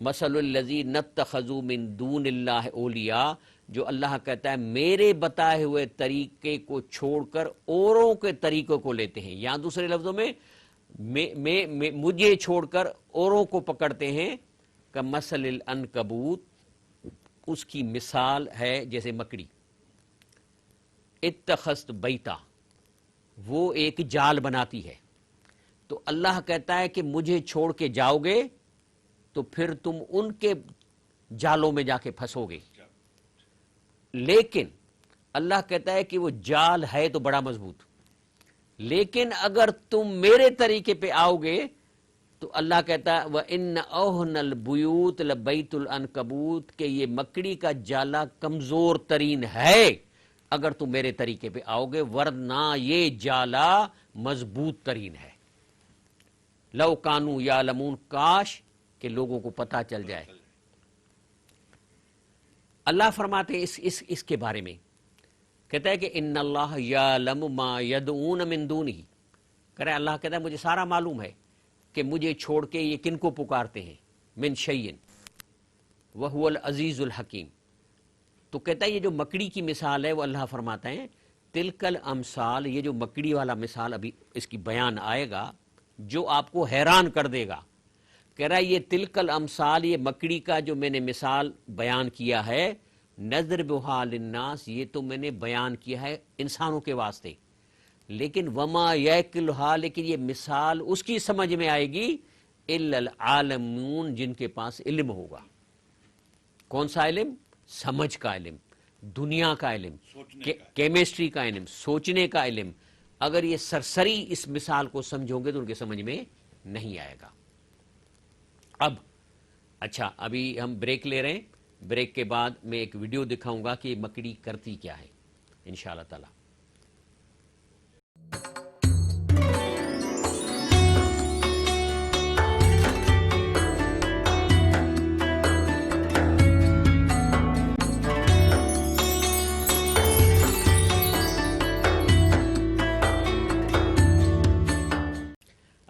مثل الذین اتخذوا من دون اللہ اولیاء، جو اللہ کہتا ہے میرے بتائے ہوئے طریقے کو چھوڑ کر اوروں کے طریقوں کو لیتے ہیں، یا دوسرے لفظوں میں مجھے چھوڑ کر اوروں کو پکڑتے ہیں، کمثل العنکبوت، اس کی مثال ہے جیسے مکڑی، اتخذت بیتا، وہ ایک جال بناتی ہے۔ تو اللہ کہتا ہے کہ مجھے چھوڑ کے جاؤ گے تو پھر تم ان کے جالوں میں جا کے پھنسو گے، لیکن اللہ کہتا ہے کہ وہ جال ہے تو بڑا مضبوط، لیکن اگر تم میرے طریقے پہ آؤ گے تو اللہ کہتا ہے وَإِنَّ أَوْهَنَ الْبُيُوتِ لَبَيْتُ الْعَنْكَبُوتِ، کہ یہ مکڑی کا جالا کمزور ترین ہے اگر تم میرے طریقے پہ آؤ گے، ورنہ یہ جالا مضبوط ترین ہے۔ لو کانوا یعلمون، کاش کہ لوگوں کو پتہ چل جائے۔ اللہ فرماتے ہیں اس کے بارے میں، کہتا ہے کہ ان اللہ یعلم ما یدعون من دونہ، کہہ رہا ہے اللہ کہتا ہے مجھے سارا معلوم ہے کہ مجھے چھوڑ کے یہ کن کو پکارتے ہیں، من شیء وہو العزیز الحکیم۔ تو کہتا ہے یہ جو مکڑی کی مثال ہے وہ اللہ فرماتا ہے تلک الامثال، یہ جو مکڑی والا مثال ابھی اس کی بیان آئے گا جو آپ کو حیران کر دے گا، کہہ رہا ہے یہ تلک الامثال، یہ مکڑی کا جو میں نے مثال بیان کیا ہے، نضربھا للناس، یہ تو میں نے بیان کیا ہے انسانوں کے واسطے، لیکن وما یعقلھا، لیکن یہ مثال اس کی سمجھ میں آئے گی الا العالمون، جن کے پاس علم ہوگا۔ کون سا علم؟ سمجھ کا علم، دنیا کا علم، کیمسٹری کا علم، سوچنے کا علم۔ اگر یہ سرسری اس مثال کو سمجھو گے تو ان کے سمجھ میں نہیں آئے گا۔ اب اچھا، ابھی ہم بریک لے رہے ہیں، بریک کے بعد میں ایک ویڈیو دکھاؤں گا کہ مکڑی کرتی کیا ہے انشاءاللہ تعالی۔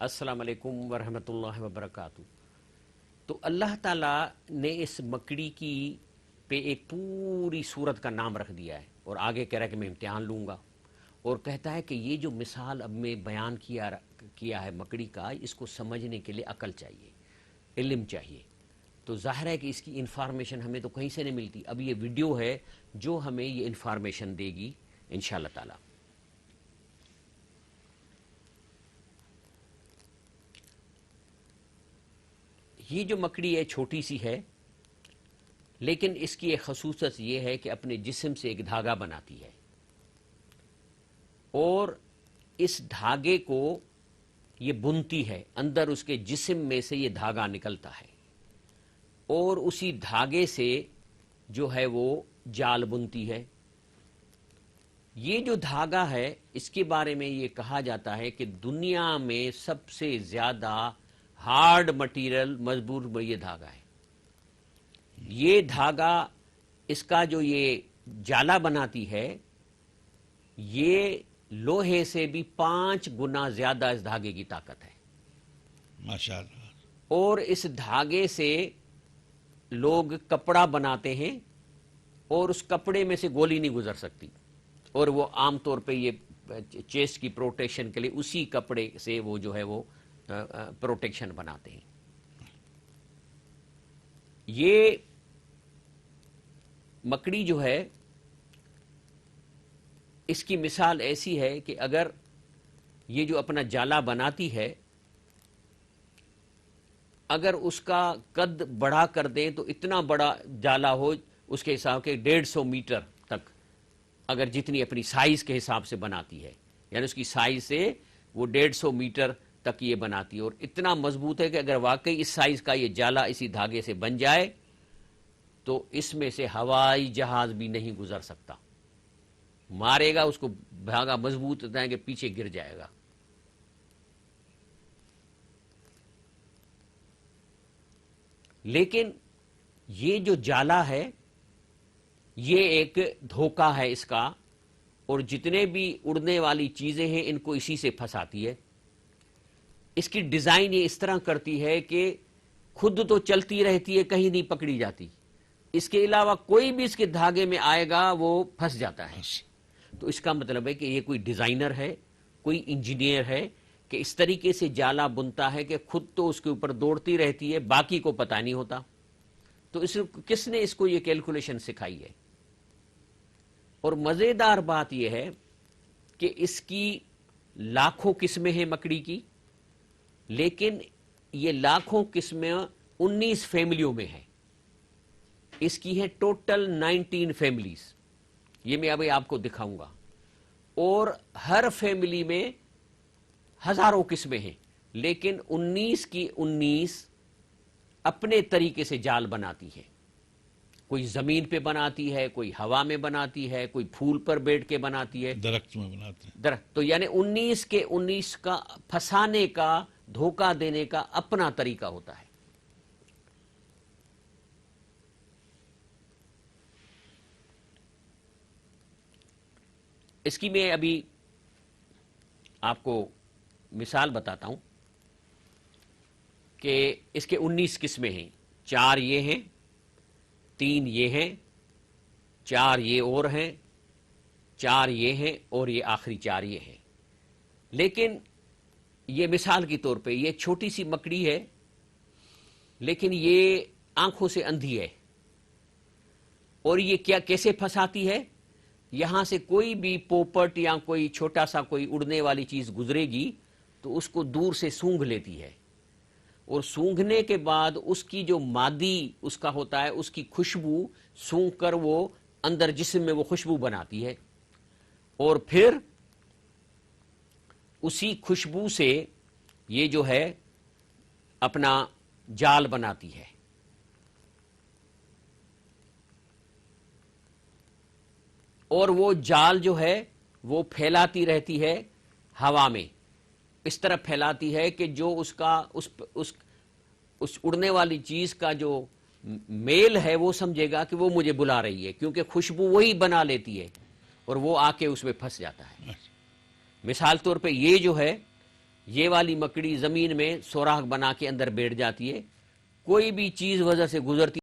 السلام علیکم ورحمۃ اللہ وبرکاتہ۔ تو اللہ تعالیٰ نے اس مکڑی کی پہ ایک پوری صورت کا نام رکھ دیا ہے، اور آگے کہہ رہا ہے کہ میں امتحان لوں گا، اور کہتا ہے کہ یہ جو مثال اب میں بیان کیا ہے مکڑی کا، اس کو سمجھنے کے لیے عقل چاہیے، علم چاہیے۔ تو ظاہر ہے کہ اس کی انفارمیشن ہمیں تو کہیں سے نہیں ملتی، اب یہ ویڈیو ہے جو ہمیں یہ انفارمیشن دے گی انشاءاللہ تعالیٰ۔ یہ جو مکڑی ہے چھوٹی سی ہے، لیکن اس کی ایک خصوصیت یہ ہے کہ اپنے جسم سے ایک دھاگا بناتی ہے، اور اس دھاگے کو یہ بنتی ہے، اندر اس کے جسم میں سے یہ دھاگا نکلتا ہے، اور اسی دھاگے سے جو ہے وہ جال بنتی ہے۔ یہ جو دھاگا ہے اس کے بارے میں یہ کہا جاتا ہے کہ دنیا میں سب سے زیادہ ہارڈ مٹیریل مضبوط یہ دھاگا ہے۔ یہ دھاگا، اس کا جو یہ جالا بناتی ہے، یہ لوہے سے بھی 5 گنا زیادہ اس دھاگے کی طاقت ہے، ماشاءاللہ۔ اور اس دھاگے سے لوگ کپڑا بناتے ہیں، اور اس کپڑے میں سے گولی نہیں گزر سکتی، اور وہ عام طور پہ یہ چیسٹ کی پروٹیکشن کے لیے اسی کپڑے سے وہ جو ہے وہ پروٹیکشن بناتے ہیں۔ یہ مکڑی جو ہے اس کی مثال ایسی ہے کہ اگر یہ جو اپنا جالا بناتی ہے، اگر اس کا قد بڑھا کر دیں تو اتنا بڑا جالا ہو اس کے حساب کے 150 میٹر تک، اگر جتنی اپنی سائز کے حساب سے بناتی ہے، یعنی اس کی سائز سے وہ 150 میٹر تک یہ بناتی ہے، اور اتنا مضبوط ہے کہ اگر واقعی اس سائز کا یہ جالا اسی دھاگے سے بن جائے تو اس میں سے ہوائی جہاز بھی نہیں گزر سکتا، مارے گا اس کو، دھاگا مضبوط ہوتا ہے کہ پیچھے گر جائے گا۔ لیکن یہ جو جالا ہے یہ ایک دھوکہ ہے اس کا، اور جتنے بھی اڑنے والی چیزیں ہیں ان کو اسی سے پھنساتی ہے۔ اس کی ڈیزائن یہ اس طرح کرتی ہے کہ خود تو چلتی رہتی ہے، کہیں نہیں پکڑی جاتی، اس کے علاوہ کوئی بھی اس کے دھاگے میں آئے گا وہ پھنس جاتا ہے. بس تو اس کا مطلب ہے کہ یہ کوئی ڈیزائنر ہے، کوئی انجینئر ہے کہ اس طریقے سے جالا بنتا ہے کہ خود تو اس کے اوپر دوڑتی رہتی ہے، باقی کو پتہ نہیں ہوتا. تو کس نے اس کو یہ کیلکولیشن سکھائی ہے؟ اور مزیدار بات یہ ہے کہ اس کی لاکھوں قسمیں ہیں مکڑی کی، لیکن یہ لاکھوں قسمیں 19 فیملیوں میں ہیں. اس کی ہے ٹوٹل 19 فیملیز. یہ میں ابھی آپ کو دکھاؤں گا. اور ہر فیملی میں ہزاروں قسمیں ہیں، لیکن 19 کی 19 اپنے طریقے سے جال بناتی ہے. کوئی زمین پہ بناتی ہے، کوئی ہوا میں بناتی ہے، کوئی پھول پر بیٹھ کے بناتی ہے. درخت میں بناتے ہیں. درخت تو یعنی 19 کے 19 کا پھنسانے کا، دھوکہ دینے کا اپنا طریقہ ہوتا ہے. اس کی میں ابھی آپ کو مثال بتاتا ہوں کہ اس کے 19 قسمیں ہیں. 4 یہ ہیں، 3 یہ ہیں، 4 یہ اور ہیں، 4 یہ ہیں، اور یہ آخری 4 یہ ہیں. لیکن یہ مثال کے طور پہ یہ چھوٹی سی مکڑی ہے، لیکن یہ آنکھوں سے اندھی ہے. اور یہ کیسے پھنساتی ہے؟ یہاں سے کوئی بھی پوپٹ یا کوئی چھوٹا سا کوئی اڑنے والی چیز گزرے گی تو اس کو دور سے سونگھ لیتی ہے، اور سونگھنے کے بعد اس کی جو مادی اس کا ہوتا ہے، اس کی خوشبو سونگھ کر وہ اندر جسم میں وہ خوشبو بناتی ہے، اور پھر اسی خوشبو سے یہ جو ہے اپنا جال بناتی ہے. اور وہ جال جو ہے وہ پھیلاتی رہتی ہے ہوا میں، اس طرح پھیلاتی ہے کہ جو اس کا اس اڑنے والی چیز کا جو میل ہے وہ سمجھے گا کہ وہ مجھے بلا رہی ہے، کیونکہ خوشبو وہی بنا لیتی ہے، اور وہ آ کے اس میں پھنس جاتا ہے. مثال طور پہ یہ جو ہے، یہ والی مکڑی زمین میں سوراخ بنا کے اندر بیٹھ جاتی ہے، کوئی بھی چیز وجہ سے گزرتی.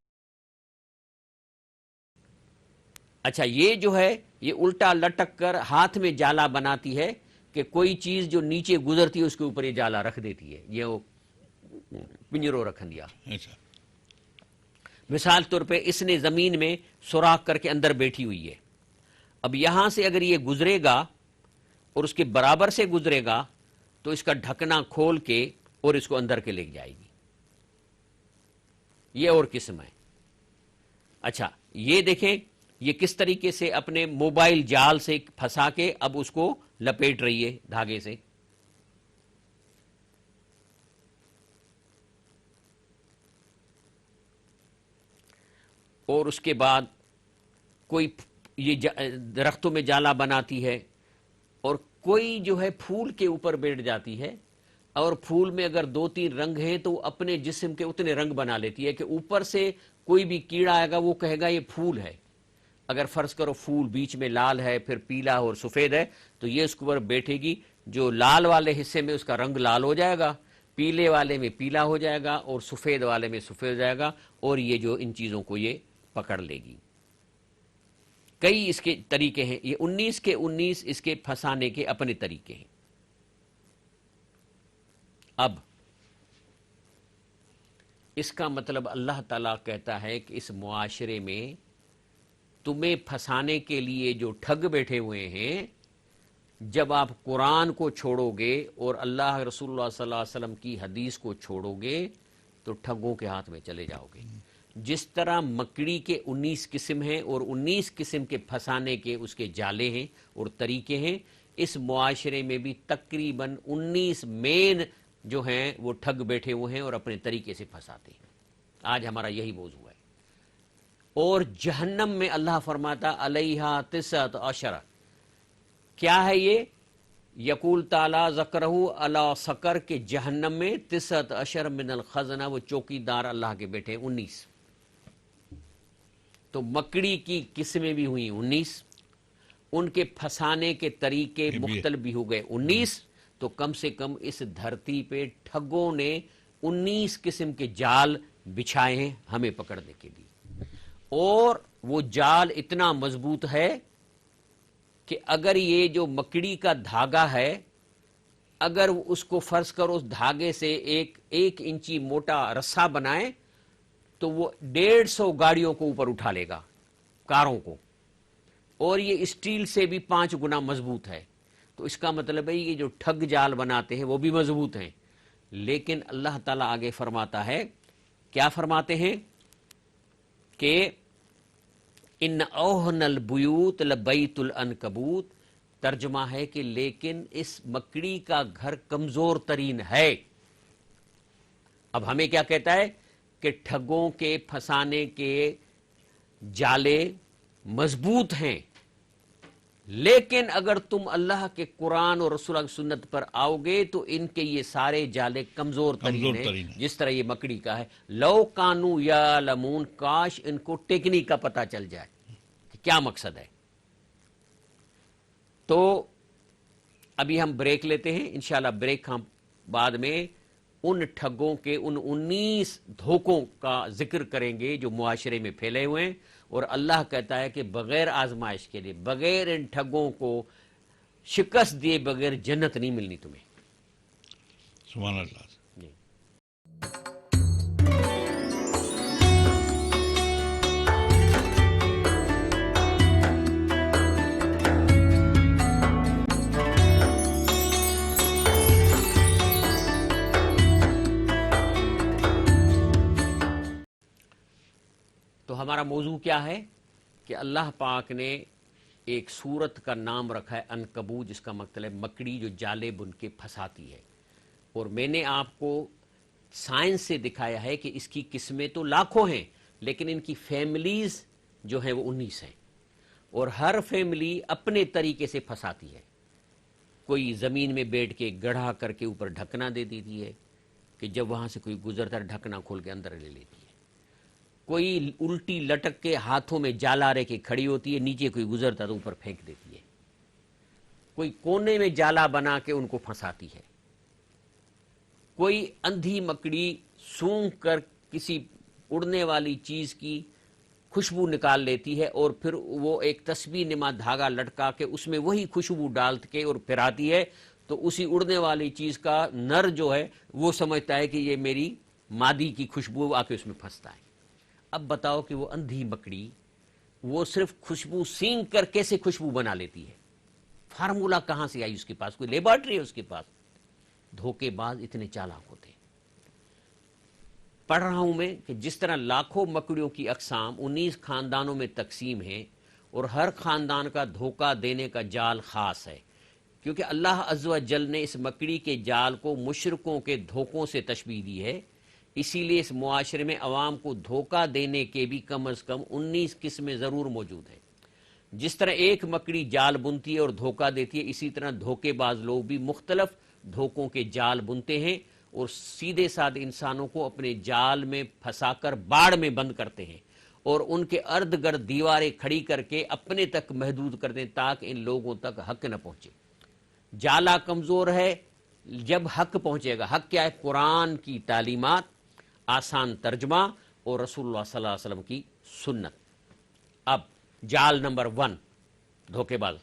اچھا، یہ جو ہے یہ الٹا لٹک کر ہاتھ میں جالا بناتی ہے کہ کوئی چیز جو نیچے گزرتی ہے اس کے اوپر یہ جالا رکھ دیتی ہے. یہ وہ پنجرو رکھن دیا. اچھا. مثال طور پہ اس نے زمین میں سوراخ کر کے اندر بیٹھی ہوئی ہے. اب یہاں سے اگر یہ گزرے گا اور اس کے برابر سے گزرے گا تو اس کا ڈھکنا کھول کے اور اس کو اندر کے لے جائے گی. یہ اور قسم ہے. اچھا، یہ دیکھیں یہ کس طریقے سے اپنے موبائل جال سے پھنسا کے اب اس کو لپیٹ رہی ہے دھاگے سے. اور اس کے بعد کوئی یہ درختوں میں جالا بناتی ہے، اور کوئی جو ہے پھول کے اوپر بیٹھ جاتی ہے، اور پھول میں اگر 2-3 رنگ ہیں تو وہ اپنے جسم کے اتنے رنگ بنا لیتی ہے کہ اوپر سے کوئی بھی کیڑا آئے گا وہ کہے گا یہ پھول ہے. اگر فرض کرو پھول بیچ میں لال ہے، پھر پیلا اور سفید ہے، تو یہ اس کے اوپر بیٹھے گی، جو لال والے حصے میں اس کا رنگ لال ہو جائے گا، پیلے والے میں پیلا ہو جائے گا، اور سفید والے میں سفید ہو جائے گا، اور یہ جو ان چیزوں کو یہ پکڑ لے گی. کئی اس کے طریقے ہیں. یہ 19 کے 19 اس کے پھنسانے کے اپنے طریقے ہیں. اب اس کا مطلب اللہ تعالیٰ کہتا ہے کہ اس معاشرے میں تمہیں پھنسانے کے لیے جو ٹھگ بیٹھے ہوئے ہیں، جب آپ قرآن کو چھوڑو گے اور اللہ رسول اللہ صلی اللہ علیہ وسلم کی حدیث کو چھوڑو گے تو ٹھگوں کے ہاتھ میں چلے جاؤ گے. جس طرح مکڑی کے 19 قسم ہیں اور 19 قسم کے پھنسانے کے اس کے جالے ہیں اور طریقے ہیں، اس معاشرے میں بھی تقریباً 19 مین جو ہیں وہ ٹھگ بیٹھے ہوئے ہیں اور اپنے طریقے سے پھنساتے ہیں. آج ہمارا یہی موضوع ہے. اور جہنم میں اللہ فرماتا علیہا 19 کیا ہے یہ؟ یقول تعالی ذکرہ علی سکر کے جہنم میں 19 من الخزنہ، وہ چوکیدار اللہ کے بیٹھے 19. تو مکڑی کی قسمیں بھی ہوئی 19، ان کے پھنسانے کے طریقے مختلف بھی ہو گئے 19. تو کم سے کم اس دھرتی پہ ٹھگوں نے 19 قسم کے جال بچھائے ہیں ہمیں پکڑنے کے لیے، اور وہ جال اتنا مضبوط ہے کہ اگر یہ جو مکڑی کا دھاگا ہے، اگر اس کو فرض کرو اس دھاگے سے ایک انچی موٹا رسا بنائے تو وہ 150 گاڑیوں کو اوپر اٹھا لے گا، کاروں کو، اور یہ اسٹیل سے بھی 5 گنا مضبوط ہے۔ تو اس کا مطلب ہے یہ جو ٹھگ جال بناتے ہیں وہ بھی مضبوط ہیں، لیکن اللہ تعالیٰ آگے فرماتا ہے، کیا فرماتے ہیں کہ ان اوہن البیوت لبیت العنکبوت، ترجمہ ہے کہ لیکن اس مکڑی کا گھر کمزور ترین ہے۔ اب ہمیں کیا کہتا ہے کہ ٹھگوں کے پھنسانے کے جالے مضبوط ہیں، لیکن اگر تم اللہ کے قرآن اور رسول اللہ کی سنت پر آؤ گے تو ان کے یہ سارے جالے کمزور ترین ہیں، جس طرح یہ مکڑی کا ہے۔ لو کانو یعلمون، کاش ان کو ٹیکنیک کا پتہ چل جائے کہ کیا مقصد ہے۔ تو ابھی ہم بریک لیتے ہیں، انشاءاللہ بریک ہم بعد میں ان ٹھگوں کے ان 19 دھوکوں کا ذکر کریں گے جو معاشرے میں پھیلے ہوئے ہیں، اور اللہ کہتا ہے کہ بغیر آزمائش کے لیے، بغیر ان ٹھگوں کو شکست دیے بغیر جنت نہیں ملنی تمہیں۔ سبحان اللہ۔ جی۔ تو ہمارا موضوع کیا ہے کہ اللہ پاک نے ایک سورت کا نام رکھا ہے عنکبوت، جس کا مطلب مکڑی جو جالے بن کے پھنساتی ہے، اور میں نے آپ کو سائنس سے دکھایا ہے کہ اس کی قسمیں تو لاکھوں ہیں، لیکن ان کی فیملیز جو ہیں وہ 19 ہیں، اور ہر فیملی اپنے طریقے سے پھنساتی ہے۔ کوئی زمین میں بیٹھ کے گڑھا کر کے اوپر ڈھکنا دے دیتی ہے کہ جب وہاں سے کوئی گزرتا ہے ڈھکنا کھول کے اندر لے لیتی ہے، کوئی الٹی لٹک کے ہاتھوں میں جالا رہ کے کھڑی ہوتی ہے، نیچے کوئی گزرتا تو اوپر پھینک دیتی ہے، کوئی کونے میں جالا بنا کے ان کو پھنساتی ہے، کوئی اندھی مکڑی سونگ کر کسی اڑنے والی چیز کی خوشبو نکال لیتی ہے، اور پھر وہ ایک تسبیح نما دھاگا لٹکا کے اس میں وہی خوشبو ڈال کے اور پھراتی ہے، تو اسی اڑنے والی چیز کا نر جو ہے وہ سمجھتا ہے کہ یہ میری مادی کی خوشبو، آ کے اس میں پھنستا ہے۔ اب بتاؤ کہ وہ اندھی مکڑی وہ صرف خوشبو سینگ کر کیسے خوشبو بنا لیتی ہے؟ فارمولا کہاں سے آئی اس کے پاس؟ کوئی لیبارٹری ہے اس کے پاس؟ دھوکے باز اتنے چالاک ہوتے ہیں۔ پڑھ رہا ہوں میں کہ جس طرح لاکھوں مکڑیوں کی اقسام 19 خاندانوں میں تقسیم ہیں، اور ہر خاندان کا دھوکہ دینے کا جال خاص ہے، کیونکہ اللہ عز و جل نے اس مکڑی کے جال کو مشرکوں کے دھوکوں سے تشبیہ دی ہے، اسی لیے اس معاشرے میں عوام کو دھوکہ دینے کے بھی کم از کم 19 قسمیں ضرور موجود ہیں۔ جس طرح ایک مکڑی جال بنتی ہے اور دھوکہ دیتی ہے، اسی طرح دھوکے باز لوگ بھی مختلف دھوکوں کے جال بنتے ہیں اور سیدھے سادھے انسانوں کو اپنے جال میں پھنسا کر باڑ میں بند کرتے ہیں، اور ان کے ارد گرد دیواریں کھڑی کر کے اپنے تک محدود کرتے ہیں تاکہ ان لوگوں تک حق نہ پہنچے۔ جالا کمزور ہے، جب حق پہنچے گا۔ حق کیا ہے؟ قرآن کی تعلیمات، آسان ترجمہ اور رسول اللہ صلی اللہ علیہ وسلم کی سنت۔ اب جال نمبر 1، دھوکے باز۔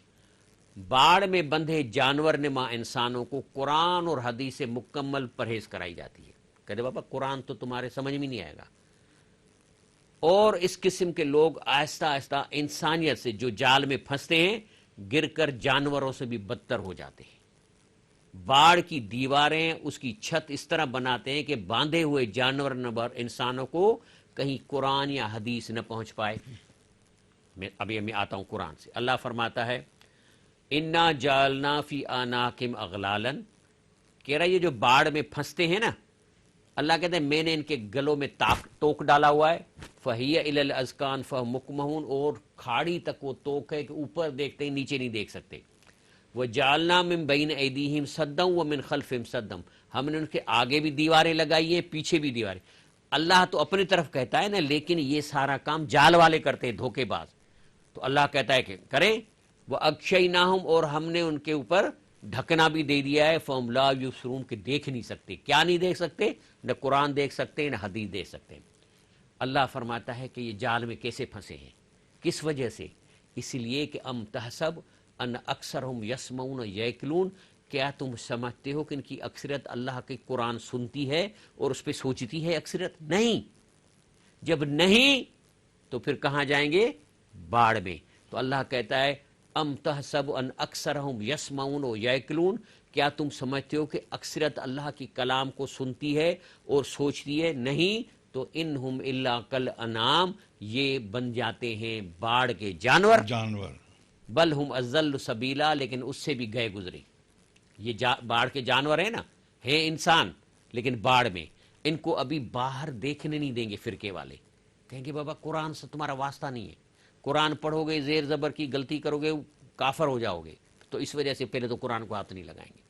باڑ میں بندھے جانور نما انسانوں کو قرآن اور حدیث سے مکمل پرہیز کرائی جاتی ہے۔ کہتے بابا قرآن تو تمہارے سمجھ میں نہیں آئے گا، اور اس قسم کے لوگ آہستہ آہستہ انسانیت سے جو جال میں پھنستے ہیں گر کر جانوروں سے بھی بدتر ہو جاتے ہیں۔ باڑ کی دیواریں، اس کی چھت اس طرح بناتے ہیں کہ باندھے ہوئے جانور نبر انسانوں کو کہیں قرآن یا حدیث نہ پہنچ پائے۔ ابھی میں آتا ہوں قرآن سے۔ اللہ فرماتا ہے انا جالنا فی آناکم اغلالن، کہہ رہا یہ جو باڑ میں پھنستے ہیں نا، اللہ کہتے ہیں میں نے ان کے گلوں میں توک ڈالا ہوا ہے، فہی الی الاذقان فہم مکمہون، اور کھاڑی تک وہ توک ہے کہ اوپر دیکھتے ہیں نیچے نہیں دیکھ سکتے۔ وَجَعَلْنَا مِن بَيْنِ أَيْدِيهِمْ سَدًّا وَمِن خَلْفِهِمْ سَدًّا، ہم نے ان کے آگے بھی دیواریں لگائی ہیں، پیچھے بھی دیواریں۔ اللہ تو اپنی طرف کہتا ہے نا، لیکن یہ سارا کام جال والے کرتے ہیں، دھوکے باز۔ تو اللہ کہتا ہے کہ کریں، وَأَغْشَيْنَاهُمْ، اور ہم نے ان کے اوپر ڈھکنا بھی دے دیا ہے، فَهُمْ لَا يُبْصِرُونَ کہ دیکھ نہیں سکتے. کیا نہیں دیکھ سکتے؟ نہ قرآن دیکھ سکتے نہ حدیث دیکھ سکتے. اللہ فرماتا ہے کہ یہ جال میں کیسے پھنسے ہیں، کس وجہ سے؟ اس لیے کہ ام تحسب ان اکثرہم یسمعون یعقلون، کیا تم سمجھتے ہو کہ ان کی اکثریت اللہ کے قرآن سنتی ہے اور اس پہ سوچتی ہے؟ اکثریت نہیں. جب نہیں تو پھر کہاں جائیں گے؟ باڑ میں. تو اللہ کہتا ہے ام تحسب ان اکثرہم یسمعون یعقلون، کیا تم سمجھتے ہو کہ اکثریت اللہ کی کلام کو سنتی ہے اور سوچتی ہے؟ نہیں. تو انہم الا کالانعام، یہ بن جاتے ہیں باڑ کے جانور. بل ہم اضل سبیلا، لیکن اس سے بھی گئے گزرے. یہ باڑ کے جانور ہیں نا، ہیں انسان لیکن باڑ میں. ان کو ابھی باہر دیکھنے نہیں دیں گے فرقے والے. کہیں گے بابا قرآن سے تمہارا واسطہ نہیں ہے، قرآن پڑھو گے زیر زبر کی غلطی کرو گے کافر ہو جاؤ گے. تو اس وجہ سے پہلے تو قرآن کو ہاتھ نہیں لگائیں گے.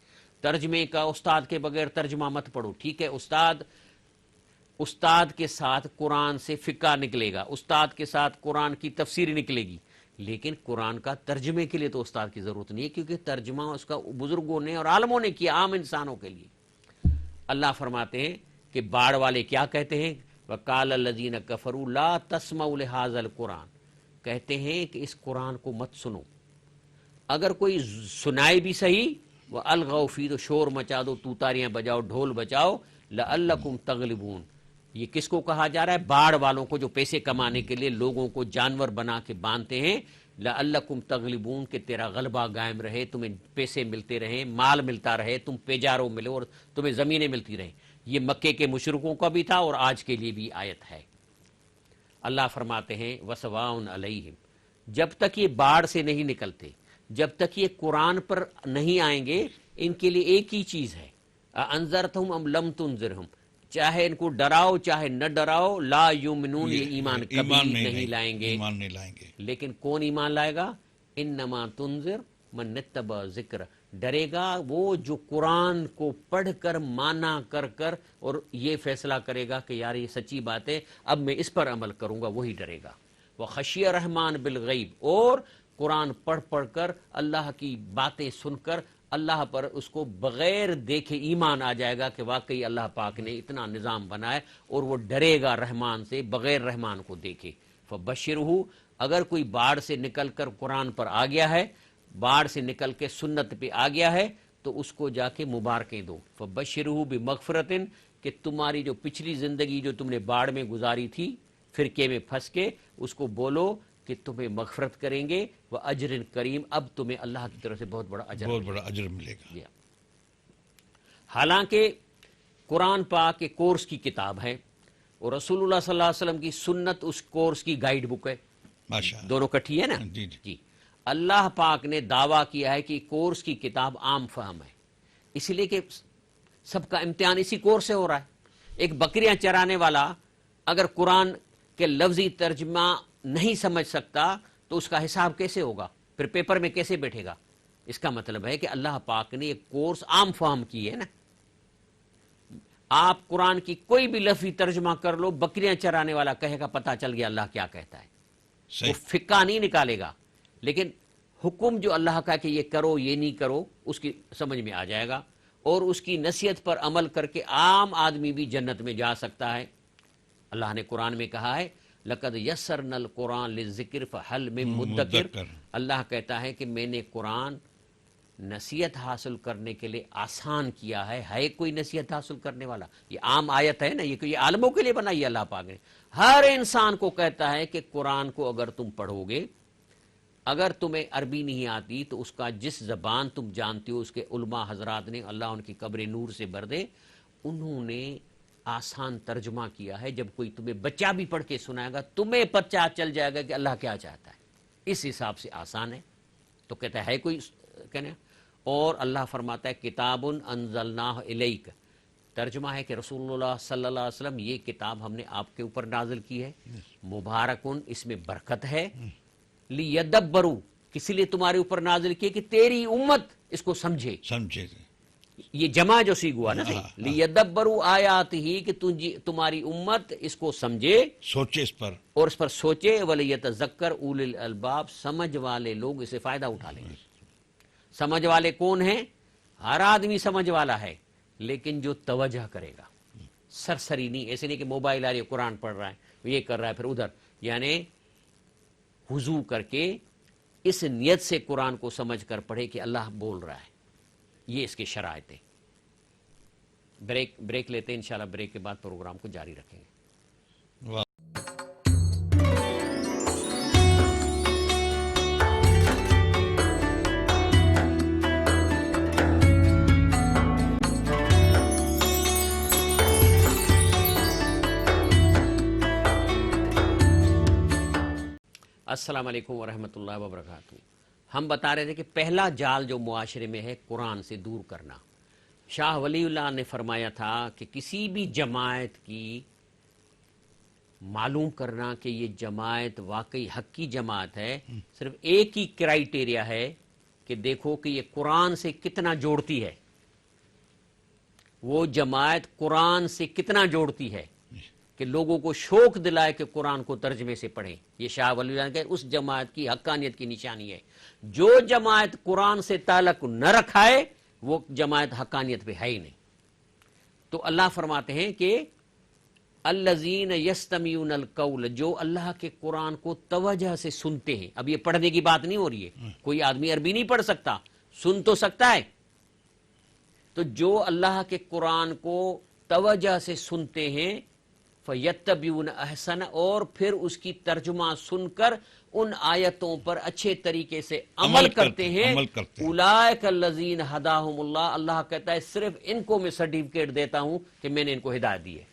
ترجمے کا استاد کے بغیر ترجمہ مت پڑھو. ٹھیک ہے، استاد کے ساتھ قرآن سے فقہ نکلے گا، استاد کے ساتھ قرآن کی تفسیر نکلے گی، لیکن قرآن کا ترجمے کے لیے تو استاد کی ضرورت نہیں ہے، کیونکہ ترجمہ اس کا بزرگوں نے اور عالموں نے کیا عام انسانوں کے لیے. اللہ فرماتے ہیں کہ باڑ والے کیا کہتے ہیں؟ وَقَالَ الَّذِينَ كَفَرُوا لَا تَسْمَعُوا لِهَذَا الْقُرْآنِ، کہتے ہیں کہ اس قرآن کو مت سنو. اگر کوئی سنائے بھی صحیح، وَأَلْغَوْا فِيهِ، تو شور مچا دو، توتاریاں بجاؤ، ڈھول بجاؤ. لَعَلَّكُمْ تَغْلِبُونَ، یہ کس کو کہا جا رہا ہے؟ باڑ والوں کو، جو پیسے کمانے کے لیے لوگوں کو جانور بنا کے باندھتے ہیں. لَعَلَّكُمْ تَغْلِبُونَ، کہ تیرا غلبہ قائم رہے، تمہیں پیسے ملتے رہیں، مال ملتا رہے، تم پیجاروں ملو اور تمہیں زمینیں ملتی رہیں. یہ مکے کے مشرکوں کا بھی تھا اور آج کے لیے بھی آیت ہے. اللہ فرماتے ہیں وَسَوَاءٌ عَلَيْهِمْ، جب تک یہ باڑ سے نہیں نکلتے، جب تک یہ قرآن پر نہیں آئیں گے، ان کے لیے ایک ہی چیز ہے، أَأَنذَرْتَهُمْ أَمْ لَمْ تُنذِرْهُمْ، چاہے ان کو ڈراؤ چاہے نہ ڈراؤ، لا یؤمنون، یہ ایمان کبھی نہیں لائیں گے. لیکن کون ایمان لائے گا؟ انما تنذر من اتبع ذکر، ڈرے گا وہ جو قرآن کو پڑھ کر مانا کر کر اور یہ فیصلہ کرے گا کہ یار یہ سچی بات ہے، اب میں اس پر عمل کروں گا، وہی ڈرے گا. وخشی الرحمن بالغیب، اور قرآن پڑھ پڑھ کر اللہ کی باتیں سن کر اللہ پر اس کو بغیر دیکھے ایمان آ جائے گا کہ واقعی اللہ پاک نے اتنا نظام بنایا، اور وہ ڈرے گا رحمان سے بغیر رحمان کو دیکھے. فبشرہ، اگر کوئی باڑ سے نکل کر قرآن پر آ گیا ہے، باڑ سے نکل کے سنت پہ آ گیا ہے، تو اس کو جا کے مبارکیں دو. فبشرہ بمغفرۃ، کہ تمہاری جو پچھلی زندگی جو تم نے باڑ میں گزاری تھی فرقے میں پھنس کے، اس کو بولو کہ تمہیں مغفرت کریں گے، وہ اجر کریم، اب تمہیں اللہ کی طرف سے بہت بڑا اجر ملے گا. حالانکہ قرآن پاک کے کورس کی کتاب ہے اور رسول اللہ صلی اللہ علیہ وسلم کی سنت اس کورس کی گائیڈ بک ہے، دونوں کٹھی ہے نا. جی اللہ پاک نے دعویٰ کیا ہے کہ کورس کی کتاب عام فہم ہے، اس لیے کہ سب کا امتحان اسی کورس سے ہو رہا ہے. ایک بکریاں چرانے والا اگر قرآن کے لفظی ترجمہ نہیں سمجھ سکتا تو اس کا حساب کیسے ہوگا؟ پھر پیپر میں کیسے بیٹھے گا؟ اس کا مطلب ہے کہ اللہ پاک نے ایک کورس عام فہم کی ہے نا. آپ قرآن کی کوئی بھی لفظی ترجمہ کر لو، بکریاں چرانے والا کہے گا پتہ چل گیا اللہ کیا کہتا ہے. وہ فقہ نہیں نکالے گا، لیکن حکم جو اللہ کا کہ یہ کرو یہ نہیں کرو اس کی سمجھ میں آ جائے گا، اور اس کی نصیحت پر عمل کر کے عام آدمی بھی جنت میں جا سکتا ہے. اللہ نے قرآن میں کہا ہے لَقَدْ يَسَّرْنَا الْقُرْآنَ لِلذِّكْرِ فَهَلْ مِن مُدَّكِرٍ، اللہ کہتا ہے کہ میں نے قرآن نصیحت حاصل کرنے کے لیے آسان کیا ہے کوئی نصیحت حاصل کرنے والا؟ یہ عام آیت ہے نا، یہ عالموں کے لیے بنائی ہے اللہ پاک نے. ہر انسان کو کہتا ہے کہ قرآن کو اگر تم پڑھو گے، اگر تمہیں عربی نہیں آتی تو اس کا جس زبان تم جانتے ہو، اس کے علماء حضرات نے، اللہ ان کی قبر نور سے بھر دے، انہوں نے آسان ترجمہ کیا ہے. جب کوئی تمہیں بچہ بھی پڑھ کے سنائے گا تمہیں پتہ چل جائے گا کہ اللہ کیا چاہتا ہے، اس حساب سے آسان ہے. تو کہتا ہے کوئی کہنا. اور اللہ فرماتا ہے کتاب انزلناہ الیک، ترجمہ ہے کہ رسول اللہ صلی اللہ علیہ وسلم یہ کتاب ہم نے آپ کے اوپر نازل کی ہے، مبارکن، اس میں برکت ہے، لیدبروا، کس لیے تمہارے اوپر نازل کی کہ تیری امت اس کو سمجھے. یہ جمع جو سی ہوا نا، لیدبروا آیاتہ، کہ تمہاری امت اس کو سمجھے، سوچے اس پر، اور اس پر سوچے. ولیتذکر اولی الالباب، سمجھ والے لوگ اسے فائدہ اٹھا لیں گے. سمجھ والے کون ہیں؟ ہر آدمی سمجھ والا ہے، لیکن جو توجہ کرے گا، سرسری نہیں، ایسے نہیں کہ موبائل آ رہی ہے قرآن پڑھ رہا ہے یہ کر رہا ہے پھر ادھر، یعنی وضو کر کے اس نیت سے قرآن کو سمجھ کر پڑھے کہ اللہ بول رہا ہے. یہ اس کی شرائط ہے. بریک لیتے ہیں، انشاءاللہ بریک کے بعد پروگرام کو جاری رکھیں گے. واہ. السلام علیکم ورحمۃ اللہ وبرکاتہ. ہم بتا رہے تھے کہ پہلا جال جو معاشرے میں ہے قرآن سے دور کرنا. شاہ ولی اللہ نے فرمایا تھا کہ کسی بھی جماعت کی معلوم کرنا کہ یہ جماعت واقعی حق کی جماعت ہے، صرف ایک ہی کرائیٹیریا ہے کہ دیکھو کہ یہ قرآن سے کتنا جوڑتی ہے. وہ جماعت قرآن سے کتنا جوڑتی ہے کہ لوگوں کو شوق دلائے کہ قرآن کو ترجمے سے پڑھیں. یہ شاہ ولی اللہ کہ اس جماعت کی حقانیت کی نشانی ہے. جو جماعت قرآن سے تعلق نہ رکھائے وہ جماعت حقانیت پہ ہے ہی نہیں. تو اللہ فرماتے ہیں کہ الذین یستمعون القول، جو اللہ کے قرآن کو توجہ سے سنتے ہیں. اب یہ پڑھنے کی بات نہیں ہو رہی ہے، کوئی آدمی عربی نہیں پڑھ سکتا، سن تو سکتا ہے. تو جو اللہ کے قرآن کو توجہ سے سنتے ہیں فَيَتَّبِعُونَ أَحْسَنَ، اور پھر اس کی ترجمہ سن کر ان آیتوں پر اچھے طریقے سے عمل کرتے ہیں. اولئک الذین ھداھم اللہ، اللہ کہتا ہے صرف ان کو میں سرٹیفکیٹ دیتا ہوں کہ میں نے ان کو ہدایت دی ہے.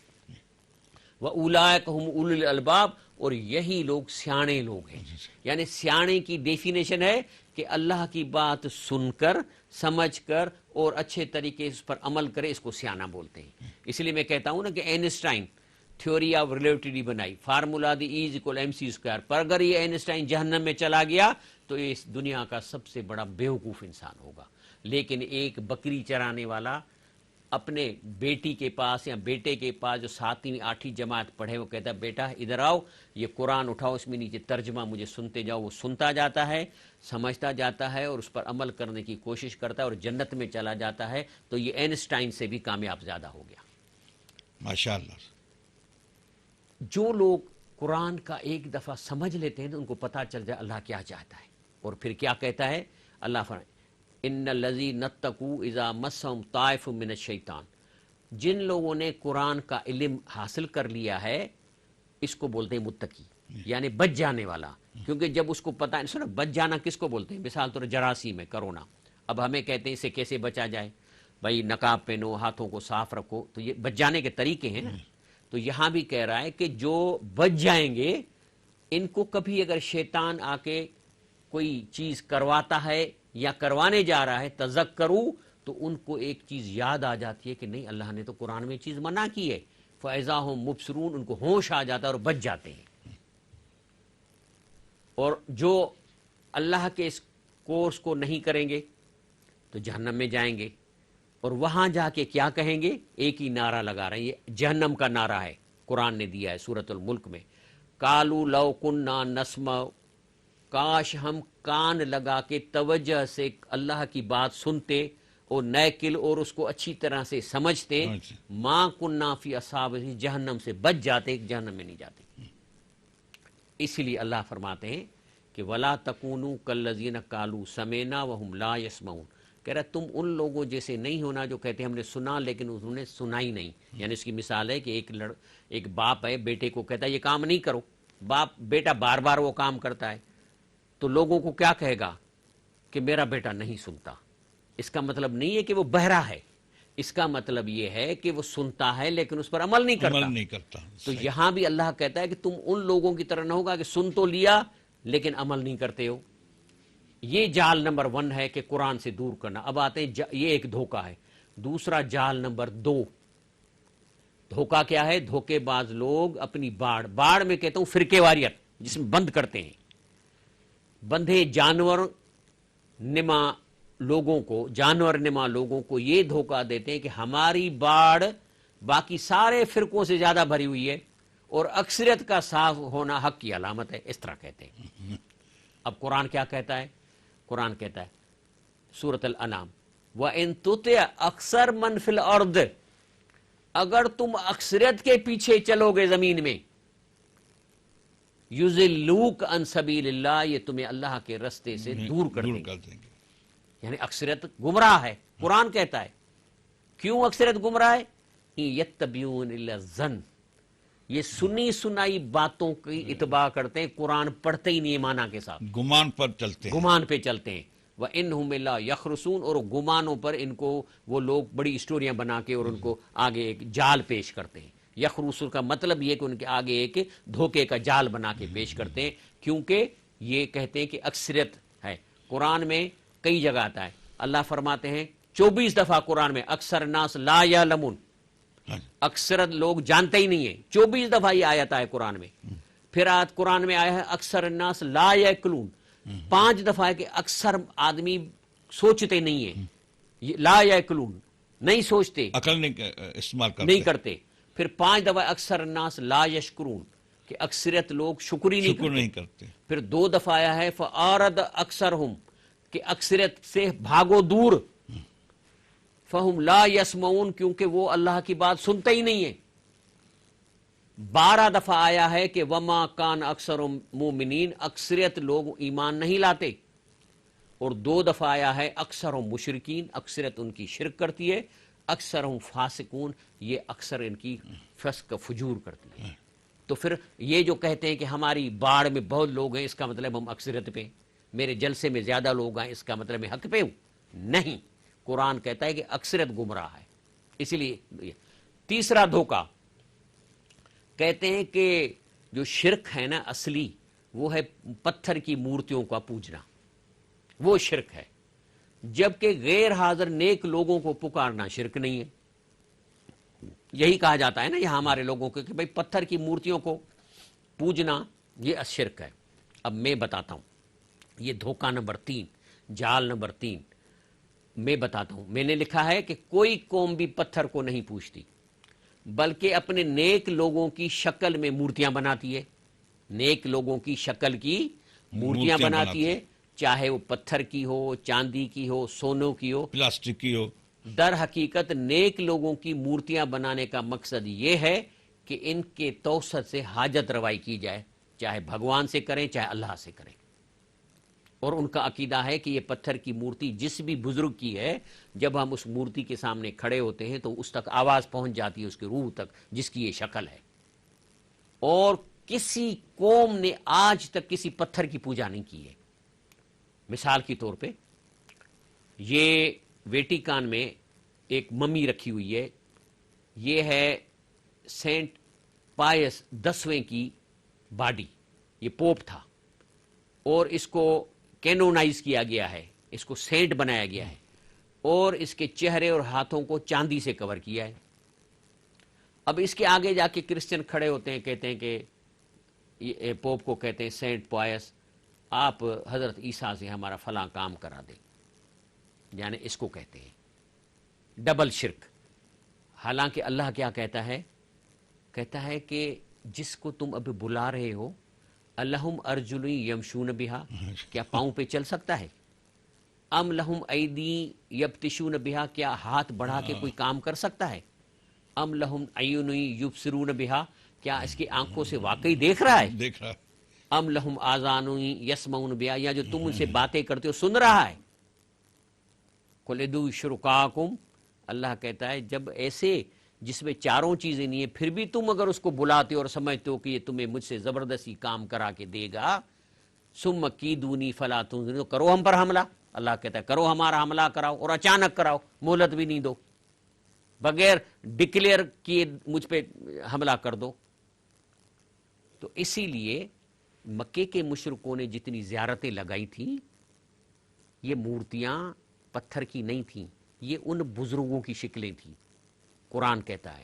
وَأُولَئِکَ هُمْ أُولُو الْأَلْبَابِ، اور یہی لوگ سیانے لوگ ہیں. یعنی سیانے کی ڈیفینیشن ہے کہ اللہ کی بات سن کر، سمجھ کر اور اچھے طریقے اس پر عمل کرے، اس کو سیانہ بولتے ہیں. اس لیے میں کہتا ہوں نا کہ آئنسٹائن تھیوری آف ریلیٹیوٹی بنائی، formula the E is equal M C square, پر اگر یہ آئنسٹائن جہنم میں چلا گیا تو یہ اس دنیا کا سب سے بڑا بیوقوف انسان ہوگا. لیکن ایک بکری چرانے والا اپنے بیٹی کے پاس یا بیٹے کے پاس جو 7ویں 8ویں جماعت پڑھے، وہ کہتا ہے بیٹا ادھر آؤ، یہ قرآن اٹھاؤ، اس میں نیچے ترجمہ مجھے سنتے جاؤ. وہ سنتا جاتا ہے، سمجھتا جاتا ہے اور اس پر عمل کرنے کی کوشش کرتا ہے اور جنت میں چلا جاتا ہے. تو یہ آئنسٹائن سے بھی کامیاب زیادہ ہو گیا. ماشاءاللہ. جو لوگ قرآن کا ایک دفعہ سمجھ لیتے ہیں تو ان کو پتہ چل جائے اللہ کیا چاہتا ہے. اور پھر کیا کہتا ہے اللہ فرمائے ان الذین اتقوا اذا مسهم طائف من الشیطان، جن لوگوں نے قرآن کا علم حاصل کر لیا ہے اس کو بولتے ہیں متقی، یعنی بچ جانے والا. کیونکہ جب اس کو پتہ ہے، سنو بچ جانا کس کو بولتے ہیں؟ مثال طور جراثیم ہے، کرونا. اب ہمیں کہتے ہیں اسے کیسے بچا جائے، بھائی نقاب پہنو، ہاتھوں کو صاف رکھو، تو یہ بچ جانے کے طریقے ہیں نا. تو یہاں بھی کہہ رہا ہے کہ جو بچ جائیں گے ان کو کبھی اگر شیطان آ کے کوئی چیز کرواتا ہے یا کروانے جا رہا ہے تذکروا، تو ان کو ایک چیز یاد آ جاتی ہے کہ نہیں اللہ نے تو قرآن میں چیز منع کی ہے. فَإِذَا هُمْ مُبْصِرُونَ، ان کو ہوش آ جاتا ہے اور بچ جاتے ہیں. اور جو اللہ کے اس کورس کو نہیں کریں گے تو جہنم میں جائیں گے. اور وہاں جا کے کیا کہیں گے؟ ایک ہی نعرہ لگا رہے ہیں، یہ جہنم کا نعرہ ہے، قرآن نے دیا ہے سورۃ الملک میں. قالوا لو كنا نسمع، کاش ہم کان لگا کے توجہ سے اللہ کی بات سنتے اور نیکل اور اس کو اچھی طرح سے سمجھتے، ما كنا فی اصحاب، جہنم سے بچ جاتے، جہنم میں نہیں جاتے. اسی لیے اللہ فرماتے ہیں کہ ولا تکونوا کالذین قالوا سمعنا وهم لا يسمعون. کہہ رہا تم ان لوگوں جیسے نہیں ہونا جو کہتے ہیں ہم نے سنا لیکن انہوں نے سنا ہی نہیں. یعنی اس کی مثال ہے کہ ایک باپ ہے، بیٹے کو کہتا ہے یہ کام نہیں کرو، بیٹا بار بار وہ کام کرتا ہے، تو لوگوں کو کیا کہے گا کہ میرا بیٹا نہیں سنتا. اس کا مطلب نہیں ہے کہ وہ بہرا ہے، اس کا مطلب یہ ہے کہ وہ سنتا ہے لیکن اس پر عمل نہیں کرتا. تو یہاں بھی اللہ کہتا ہے کہ تم ان لوگوں کی طرح نہ ہوگا کہ سن تو لیا لیکن عمل نہیں کرتے ہو. یہ جال نمبر 1 ہے کہ قرآن سے دور کرنا. اب آتے ہیں یہ ایک دھوکہ ہے. دوسرا جال نمبر 2، دھوکہ کیا ہے؟ دھوکے باز لوگ اپنی باڑ میں کہتا ہوں فرقے واریت، جس میں بند کرتے ہیں، بندھے جانور نما لوگوں کو یہ دھوکہ دیتے ہیں کہ ہماری باڑ باقی سارے فرقوں سے زیادہ بھری ہوئی ہے اور اکثریت کا صاف ہونا حق کی علامت ہے، اس طرح کہتے ہیں. اب قرآن کیا کہتا ہے؟ قرآن کہتا ہے سورۃ الانعام وَإِن تُطِعْ أَكْثَرَ مَنْ فِي الْأَرْضِ، اگر تم اکثریت کے پیچھے چلو گے زمین میں، یُضِلُّوکَ عَن سَبِیلِ اللَّہ، یہ تمہیں اللہ کے رستے سے دور کر دیں گے. دیں گے. یعنی اکثریت گمراہ ہے. قرآن کہتا ہے کیوں اکثریت گمراہ ہے؟ یتبعون الا الظن، یہ سنی سنائی باتوں کی اتباع کرتے ہیں، قرآن پڑھتے ہی نہیں معنی کے ساتھ، گمان پر چلتے ہیں. گمان پہ چلتے ہیں. وَإِنْهُمْ لَا يَخْرُصُونَ، اور گمانوں پر ان کو وہ لوگ بڑی اسٹوریاں بنا کے اور ان کو آگے ایک جال پیش کرتے ہیں. یخرص کا مطلب یہ کہ ان کے آگے ایک دھوکے کا جال بنا کے پیش کرتے ہیں، کیونکہ یہ کہتے ہیں کہ اکثریت ہے. قرآن میں کئی جگہ آتا ہے، اللہ فرماتے ہیں 24 دفعہ قرآن میں اکثر الناس لا یعلمون، اکثرت لوگ جانتے ہی نہیں ہیں. 24 دفعہ یہ آیت ہے قرآن میں. پھر آیت قرآن میں آیا ہے اکثر الناس لا یعقلون، 5 دفعہ ہے کہ اکثر آدمی سوچتے نہیں ہیں. یہ لا یعقلون، نہیں سوچتے، عقل نہیں استعمال کرتے. نہیں کرتے. پھر 5 دفعہ اکثر الناس لا یشکرون، کہ اکثریت لوگ شکر ہی نہیں شکر کرتے. نہیں کرتے. پھر 2 دفعہ آیا ہے فَأَعْرَضَ أَكْثَرُهُمْ، کہ اکثریت سے بھاگو دور. فَهُمْ لَا يَسْمَعُونَ، کیونکہ وہ اللہ کی بات سنتے ہی نہیں ہیں. 12 دفعہ آیا ہے کہ وَمَا كَانَ أَكْثَرُهُمْ مُؤْمِنِينَ، اکثریت لوگ ایمان نہیں لاتے. اور 2 دفعہ آیا ہے اکثرهم مشرکین، اکثریت ان کی شرک کرتی ہے. اکثرهم فاسقون، یہ اکثر ان کی فسق فجور کرتی ہے. تو پھر یہ جو کہتے ہیں کہ ہماری باڑ میں بہت لوگ ہیں، اس کا مطلب ہم اکثریت پہ، میرے جلسے میں زیادہ لوگ ہیں، اس کا مطلب میں حق پہ ہوں؟ نہیں، قرآن کہتا ہے کہ اکثریت گمراہ ہے. اسی لیے تیسرا دھوکہ کہتے ہیں کہ جو شرک ہے نا اصلی، وہ ہے پتھر کی مورتیوں کا پوجنا، وہ شرک ہے. جبکہ غیر حاضر نیک لوگوں کو پکارنا شرک نہیں ہے. یہی کہا جاتا ہے نا یہاں ہمارے لوگوں کو کہ بھئی پتھر کی مورتیوں کو پوجنا یہ شرک ہے. اب میں بتاتا ہوں یہ دھوکہ نمبر 3، جال نمبر 3 میں بتاتا ہوں. میں نے لکھا ہے کہ کوئی قوم بھی پتھر کو نہیں پوجتی، بلکہ اپنے نیک لوگوں کی شکل میں مورتیاں بناتی ہے. نیک لوگوں کی شکل کی مورتیاں بناتی ہے، چاہے وہ پتھر کی ہو، چاندی کی ہو، سونوں کی ہو، پلاسٹک کی ہو. در حقیقت نیک لوگوں کی مورتیاں بنانے کا مقصد یہ ہے کہ ان کے توسط سے حاجت روائی کی جائے، چاہے بھگوان سے کریں چاہے اللہ سے کریں. اور ان کا عقیدہ ہے کہ یہ پتھر کی مورتی جس بھی بزرگ کی ہے، جب ہم اس مورتی کے سامنے کھڑے ہوتے ہیں تو اس تک آواز پہنچ جاتی ہے، اس کی روح تک، جس کی یہ شکل ہے. اور کسی قوم نے آج تک کسی پتھر کی پوجا نہیں کی ہے. مثال کے طور پہ یہ ویٹیکان میں ایک ممی رکھی ہوئی ہے، یہ ہے سینٹ پائس 10ویں کی باڈی. یہ پوپ تھا اور اس کو کینونائز کیا گیا ہے، اس کو سینٹ بنایا گیا ہے، اور اس کے چہرے اور ہاتھوں کو چاندی سے کور کیا ہے. اب اس کے آگے جا کے کرسچن کھڑے ہوتے ہیں، کہتے ہیں کہ یہ پوپ کو کہتے ہیں سینٹ پائس، آپ حضرت عیسیٰ سے ہمارا فلاں کام کرا دیں. یعنی اس کو کہتے ہیں ڈبل شرک. حالانکہ اللہ کیا کہتا ہے؟ کہتا ہے کہ جس کو تم اب بلا رہے ہو، اللہم ارجل یمشون بہا، کیا پاؤں پہ چل سکتا ہے؟ ام لہم ایدی یبتشون بہا، کیا ہاتھ بڑھا کے کوئی کام کر سکتا ہے؟ ام لہم عیون یبصرون بہا، کیا اس کی آنکھوں سے واقعی دیکھ رہا ہے؟ دیکھ رہا. ام لہم آذان یسمعون بہا، یا جو تم ان سے باتیں کرتے ہو سن رہا ہے؟ قل ادعوا شرکاءکم، اللہ کہتا ہے جب ایسے جس میں چاروں چیزیں نہیں ہیں پھر بھی تم اگر اس کو بلاتے اور سمجھتے ہو کہ یہ تمہیں مجھ سے زبردستی کام کرا کے دے گا، ثم کیدونی فلا تنظرون، تو کرو ہم پر حملہ. اللہ کہتا ہے کرو ہمارا حملہ کراؤ، اور اچانک کراؤ، مہلت بھی نہیں دو، بغیر ڈکلیئر کیے مجھ پہ حملہ کر دو. تو اسی لیے مکے کے مشرکوں نے جتنی زیارتیں لگائی تھیں، یہ مورتیاں پتھر کی نہیں تھیں، یہ ان بزرگوں کی شکلیں تھیں. قرآن کہتا ہے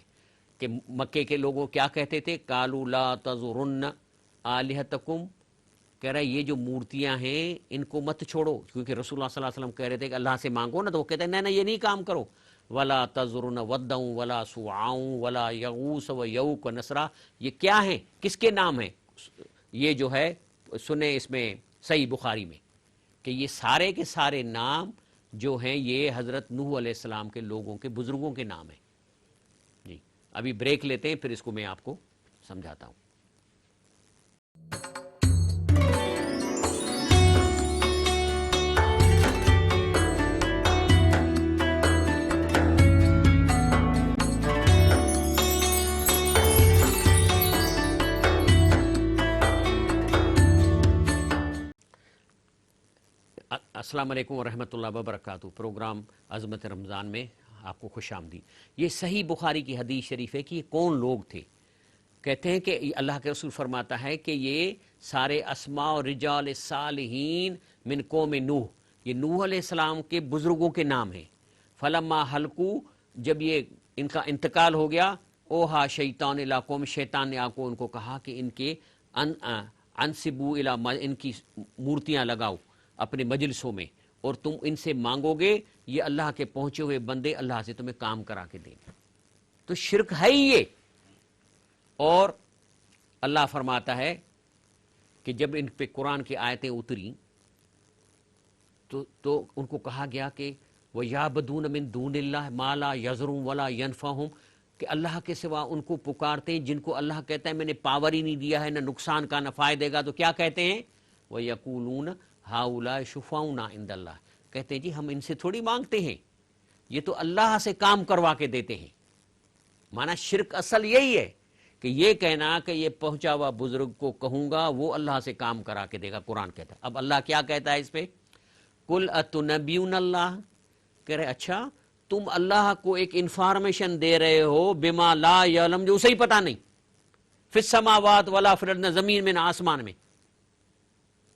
کہ مکے کے لوگوں کیا کہتے تھے؟ قالوا لا تذرن آلہتکم، کہہ رہا ہے یہ جو مورتیاں ہیں ان کو مت چھوڑو، کیونکہ رسول اللہ صلی اللہ علیہ وسلم کہہ رہے تھے کہ اللہ سے مانگو نا، تو وہ کہتے ہیں نہیں یہ نہیں کام کرو. ولا تذرن ودا ولا سواع ولا یغوث ویعوق ونسرا، یہ کیا ہیں؟ کس کے نام ہیں؟ یہ جو ہے سنیں اس میں صحیح بخاری میں کہ یہ سارے کے سارے نام جو ہیں یہ حضرت نوح علیہ السلام کے لوگوں کے بزرگوں کے نام ہیں. جی ابھی بریک لیتے ہیں، پھر اس کو میں آپ کو سمجھاتا ہوں. السلام علیکم ورحمۃ اللہ وبرکاتہ. پروگرام عظمت رمضان میں آپ کو خوش آمدید. یہ صحیح بخاری کی حدیث شریف ہے کہ یہ کون لوگ تھے. کہتے ہیں کہ اللہ کے رسول فرماتا ہے کہ یہ سارے اسماء و رجال صالحین من قوم نوح، یہ نوح علیہ السلام کے بزرگوں کے نام ہیں. فلما حلقو، جب یہ ان کا انتقال ہو گیا، اوہا شیطان الی قوم، شیطان نے ان کو کہا کہ ان کے انسبو الی، ان کی مورتیاں لگاؤ اپنے مجلسوں میں، اور تم ان سے مانگو گے، یہ اللہ کے پہنچے ہوئے بندے اللہ سے تمہیں کام کرا کے دیں گے. تو شرک ہے ہی یہ. اور اللہ فرماتا ہے کہ جب ان پہ قرآن کی آیتیں اتری تو ان کو کہا گیا کہ وَيَعْبُدُونَ مِن دُونِ اللَّهِ مَا لَا يَضُرُّهُمْ وَلَا يَنفَعُهُمْ، کہ اللہ کے سوا ان کو پکارتے ہیں جن کو اللہ کہتا ہے میں نے پاور ہی نہیں دیا ہے، نہ نقصان کا نہ فائدے دے گا. تو کیا کہتے ہیں؟ وَيَقُولُونَ هَؤُلَاءِ شُفَعَاؤُنَا عِندَ اللَّهِ، کہتے ہیں جی ہم ان سے تھوڑی مانگتے ہیں، یہ تو اللہ سے کام کروا کے دیتے ہیں. مانا شرک اصل یہی ہے کہ یہ کہنا کہ یہ پہنچا ہوا بزرگ کو کہوں گا وہ اللہ سے کام کرا کے دے گا. قرآن کہتا ہے. اب اللہ کیا کہتا ہے اس پہ؟ قُلْ أَتُنَبِّئُونَ اللَّهَ، کہہ رہے اچھا تم اللہ کو ایک انفارمیشن دے رہے ہو بما لا یعلم، جو اسے ہی پتا نہیں، فی السماوات ولا فی الارض، نہ زمین میں نہ آسمان میں.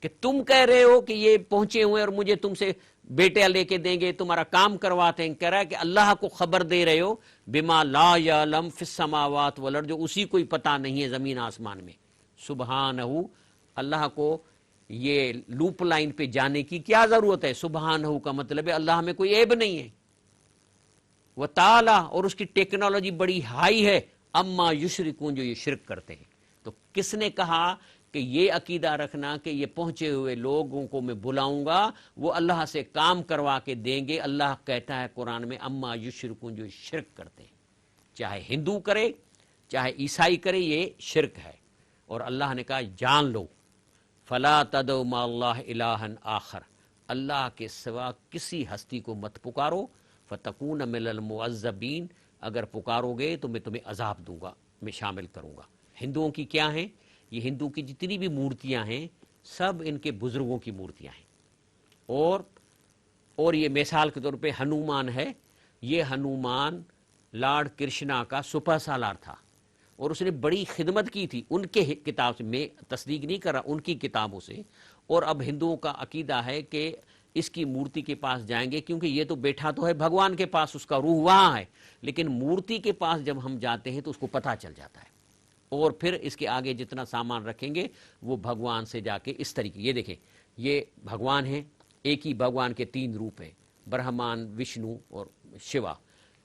کہ تم کہہ رہے ہو کہ یہ پہنچے ہوئے اور مجھے تم سے بیٹے لے کے دیں گے، تمہارا کام کرواتے ہیں. کہہ رہا ہے کہ اللہ کو خبر دے رہے ہو بما لا یعلم فی السماوات والارض، جو اسی کو ہی پتہ نہیں ہے زمین آسمان میں. سبحانہ، اللہ کو یہ لوپ لائن پہ جانے کی کیا ضرورت ہے؟ سبحانہ کا مطلب ہے اللہ میں کوئی عیب نہیں ہے. وہ تعالی، اور اس کی ٹیکنالوجی بڑی ہائی ہے، اما یشرکون، جو یہ شرک کرتے ہیں. تو کس نے کہا کہ یہ عقیدہ رکھنا کہ یہ پہنچے ہوئے لوگوں کو میں بلاؤں گا وہ اللہ سے کام کروا کے دیں گے؟ اللہ کہتا ہے قرآن میں اما یشرکون، جو شرک کرتے ہیں، چاہے ہندو کرے چاہے عیسائی کرے، یہ شرک ہے. اور اللہ نے کہا جان لو فلا تدعوا مع اللہ الہا آخر، اللہ کے سوا کسی ہستی کو مت پکارو، فتکون من المعذبین، اگر پکارو گے تو میں تمہیں عذاب دوں گا، میں شامل کروں گا. ہندوؤں کی کیا ہیں؟ یہ ہندو کی جتنی بھی مورتیاں ہیں سب ان کے بزرگوں کی مورتیاں ہیں. اور یہ مثال کے طور پہ ہنومان ہے، یہ ہنومان لارڈ کرشنا کا سپہ سالار تھا، اور اس نے بڑی خدمت کی تھی ان کے کتاب سے، میں تصدیق نہیں کر رہا، ان کی کتابوں سے. اور اب ہندوؤں کا عقیدہ ہے کہ اس کی مورتی کے پاس جائیں گے، کیونکہ یہ تو بیٹھا تو ہے بھگوان کے پاس، اس کا روح وہاں ہے، لیکن مورتی کے پاس جب ہم جاتے ہیں تو اس کو پتہ چل جاتا ہے. اور پھر اس کے آگے جتنا سامان رکھیں گے وہ بھگوان سے جا کے اس طریقے، یہ دیکھیں یہ بھگوان ہیں، ایک ہی بھگوان کے 3 روپ ہیں، برہمان، وشنو اور شیوا.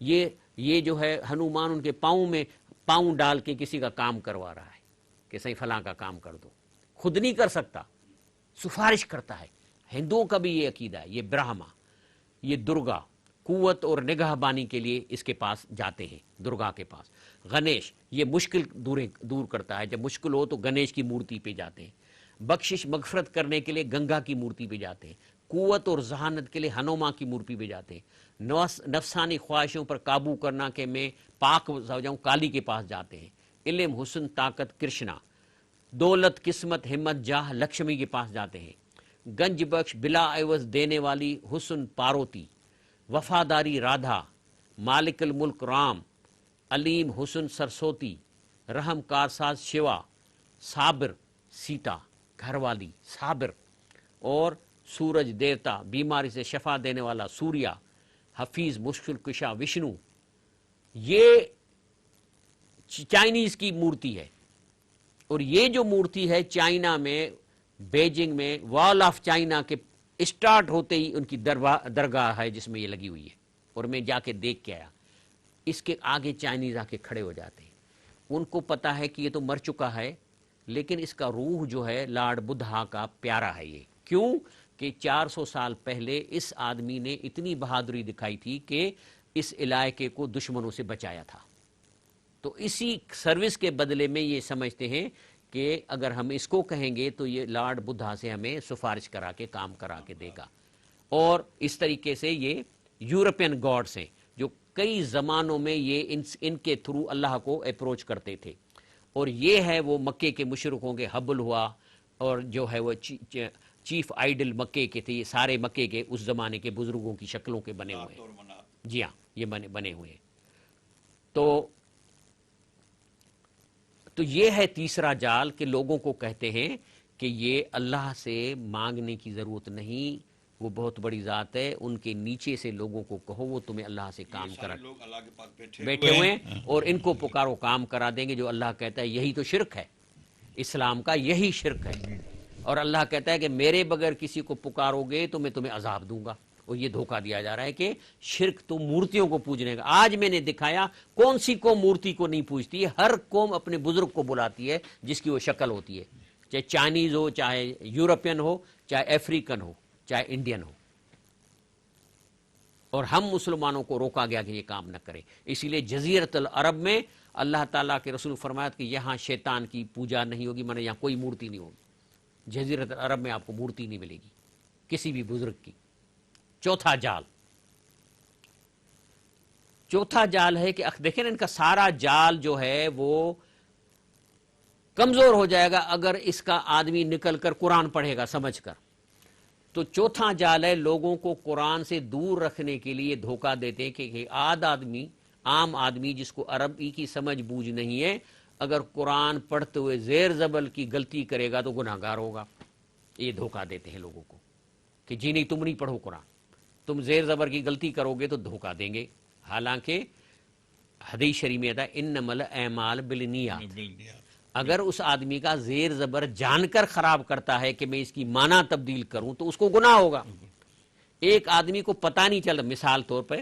یہ جو ہے ہنومان ان کے پاؤں میں پاؤں ڈال کے کسی کا کام کروا رہا ہے کہ صحیح فلاں کا کام کر دو. خود نہیں کر سکتا، سفارش کرتا ہے. ہندوؤں کا بھی یہ عقیدہ ہے. یہ برہما، یہ درگا، قوت اور نگاہ بانی کے لیے اس کے پاس جاتے ہیں، درگا کے پاس. گنیش، یہ مشکل دور کرتا ہے، جب مشکل ہو تو گنیش کی مورتی پہ جاتے ہیں. بخشش مغفرت کرنے کے لیے گنگا کی مورتی پہ جاتے ہیں. قوت اور ذہانت کے لیے ہنوما کی مورتی پہ جاتے ہیں. نفسانی خواہشوں پر قابو کرنا کہ میں پاک ہو جاؤں، کالی کے پاس جاتے ہیں. علم، حسن، طاقت کرشنا. دولت، قسمت، ہمت، جاہ لکشمی کے پاس جاتے ہیں. گنج بخش، بلا عوض دینے والی حسن پاروتی. وفاداری رادھا. مالک الملک رام. علیم حسن سرسوتی. رحم کارساز شیوا. صابر سیتا، گھر والی صابر. اور سورج دیوتا، بیماری سے شفا دینے والا سوریا. حفیظ مشکل کشا وشنو. یہ چائنیز کی مورتی ہے. اور یہ جو مورتی ہے چائنا میں، بیجنگ میں، وال آف چائنا کے اسٹارٹ ہوتے ہی ان کی درگاہ ہے جس میں یہ لگی ہوئی ہے. اور میں جا کے دیکھ کے آیا، اس کے آگے چائنیز آ کے کھڑے ہو جاتے ہیں. ان کو پتا ہے کہ یہ تو مر چکا ہے، لیکن اس کا روح جو ہے لارڈ بدھا کا پیارا ہے. یہ کیوں کہ 400 سال پہلے اس آدمی نے اتنی بہادری دکھائی تھی کہ اس علاقے کو دشمنوں سے بچایا تھا. تو اسی سروس کے بدلے میں یہ سمجھتے ہیں کہ اگر ہم اس کو کہیں گے تو یہ لارڈ بدھا سے ہمیں سفارش کرا کے کام کرا کے دے گا. اور اس طریقے سے یہ یورپین گاڈز ہیں جو کئی زمانوں میں یہ ان کے تھرو اللہ کو اپروچ کرتے تھے. اور یہ ہے وہ مکے کے مشرکوں کے حبل ہوا اور جو ہے وہ چیف آئیڈل مکے کے تھے. یہ سارے مکے کے اس زمانے کے بزرگوں کی شکلوں کے بنے ہوئے ہیں. جی ہاں یہ بنے ہوئے ہیں. تو یہ ہے تیسرا جال کہ لوگوں کو کہتے ہیں کہ یہ اللہ سے مانگنے کی ضرورت نہیں، وہ بہت بڑی ذات ہے، ان کے نیچے سے لوگوں کو کہو وہ تمہیں اللہ سے کام کرا بیٹھے ہوئے ہیں اور ان کو پکارو کام کرا دیں گے. جو اللہ کہتا ہے یہی تو شرک ہے، اسلام کا یہی شرک ہے. اور اللہ کہتا ہے کہ میرے بغیر کسی کو پکارو گے تو میں تمہیں عذاب دوں گا. اور یہ دھوکہ دیا جا رہا ہے کہ شرک تو مورتیوں کو پوجنے کا. آج میں نے دکھایا کون سی قوم مورتی کو نہیں پوجتی ہے. ہر قوم اپنے بزرگ کو بلاتی ہے جس کی وہ شکل ہوتی ہے، چاہے چائنیز ہو، چاہے یورپین ہو، چاہے افریقن ہو، چاہے انڈین ہو. اور ہم مسلمانوں کو روکا گیا کہ یہ کام نہ کریں. اسی لیے جزیرت العرب میں اللہ تعالیٰ کے رسول فرمایا کہ یہاں شیطان کی پوجا نہیں ہوگی، مانا یہاں کوئی مورتی نہیں ہوگی. جزیرت العرب میں آپ کو مورتی نہیں ملے گی کسی بھی بزرگ کی. چوتھا جال ہے کہ دیکھیں ان کا سارا جال جو ہے وہ کمزور ہو جائے گا اگر اس کا آدمی نکل کر قرآن پڑھے گا سمجھ کر. تو چوتھا جال ہے لوگوں کو قرآن سے دور رکھنے کے لیے دھوکہ دیتے ہیں کہ عام آدمی جس کو عربی کی سمجھ بوجھ نہیں ہے، اگر قرآن پڑھتے ہوئے زیر زبر کی غلطی کرے گا تو گناہ گار ہوگا. یہ دھوکہ دیتے ہیں لوگوں کو کہ جی نہیں تم نہیں پڑھو قرآن، تم زیر زبر کی غلطی کرو گے تو دھوکہ دیں گے. حالانکہ حدیث شریف میں آتا ہے انما الاعمال بالنیات. اگر اس آدمی کا زیر زبر جان کر خراب کرتا ہے کہ میں اس کی معنی تبدیل کروں تو اس کو گناہ ہوگا. ایک آدمی کو پتہ نہیں چلتا، مثال طور پہ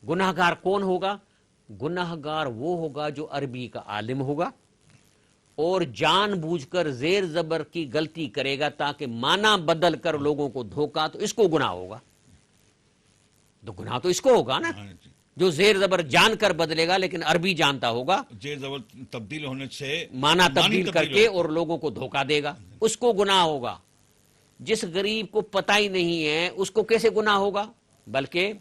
گناہ گار کون ہوگا؟ گناہ گار وہ ہوگا جو عربی کا عالم ہوگا اور جان بوجھ کر زیر زبر کی غلطی کرے گا تاکہ معنی بدل کر لوگوں کو دھوکا، تو اس کو گناہ ہوگا. تو گناہ تو اس کو ہوگا نا جو زیر زبر جان کر بدلے گا لیکن عربی جانتا ہوگا، زیر زبر تبدیل ہونے سے معنی تبدیل کر کے اور لوگوں کو دھوکا دے گا، اس کو گناہ ہوگا. جس غریب کو پتہ ہی نہیں ہے اس کو کیسے گناہ ہوگا؟ بلکہ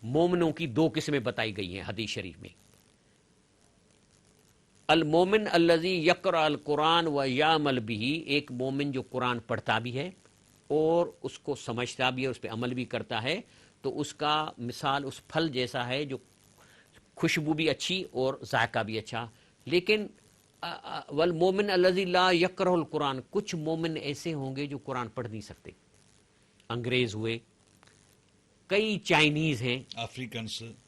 مومنوں کی دو قسمیں بتائی گئی ہیں حدیث شریف میں. المومن الذی یقرأ القرآن و یعمل بہ، ایک مومن جو قرآن پڑھتا بھی ہے اور اس کو سمجھتا بھی ہے، اس پہ عمل بھی کرتا ہے. تو اس کا مثال اس پھل جیسا ہے جو خوشبو بھی اچھی اور ذائقہ بھی اچھا. لیکن والمومن الذی لا یقرأ القرآن، کچھ مومن ایسے ہوں گے جو قرآن پڑھ نہیں سکتے. انگریز ہوئے، کئی چائنیز ہیں،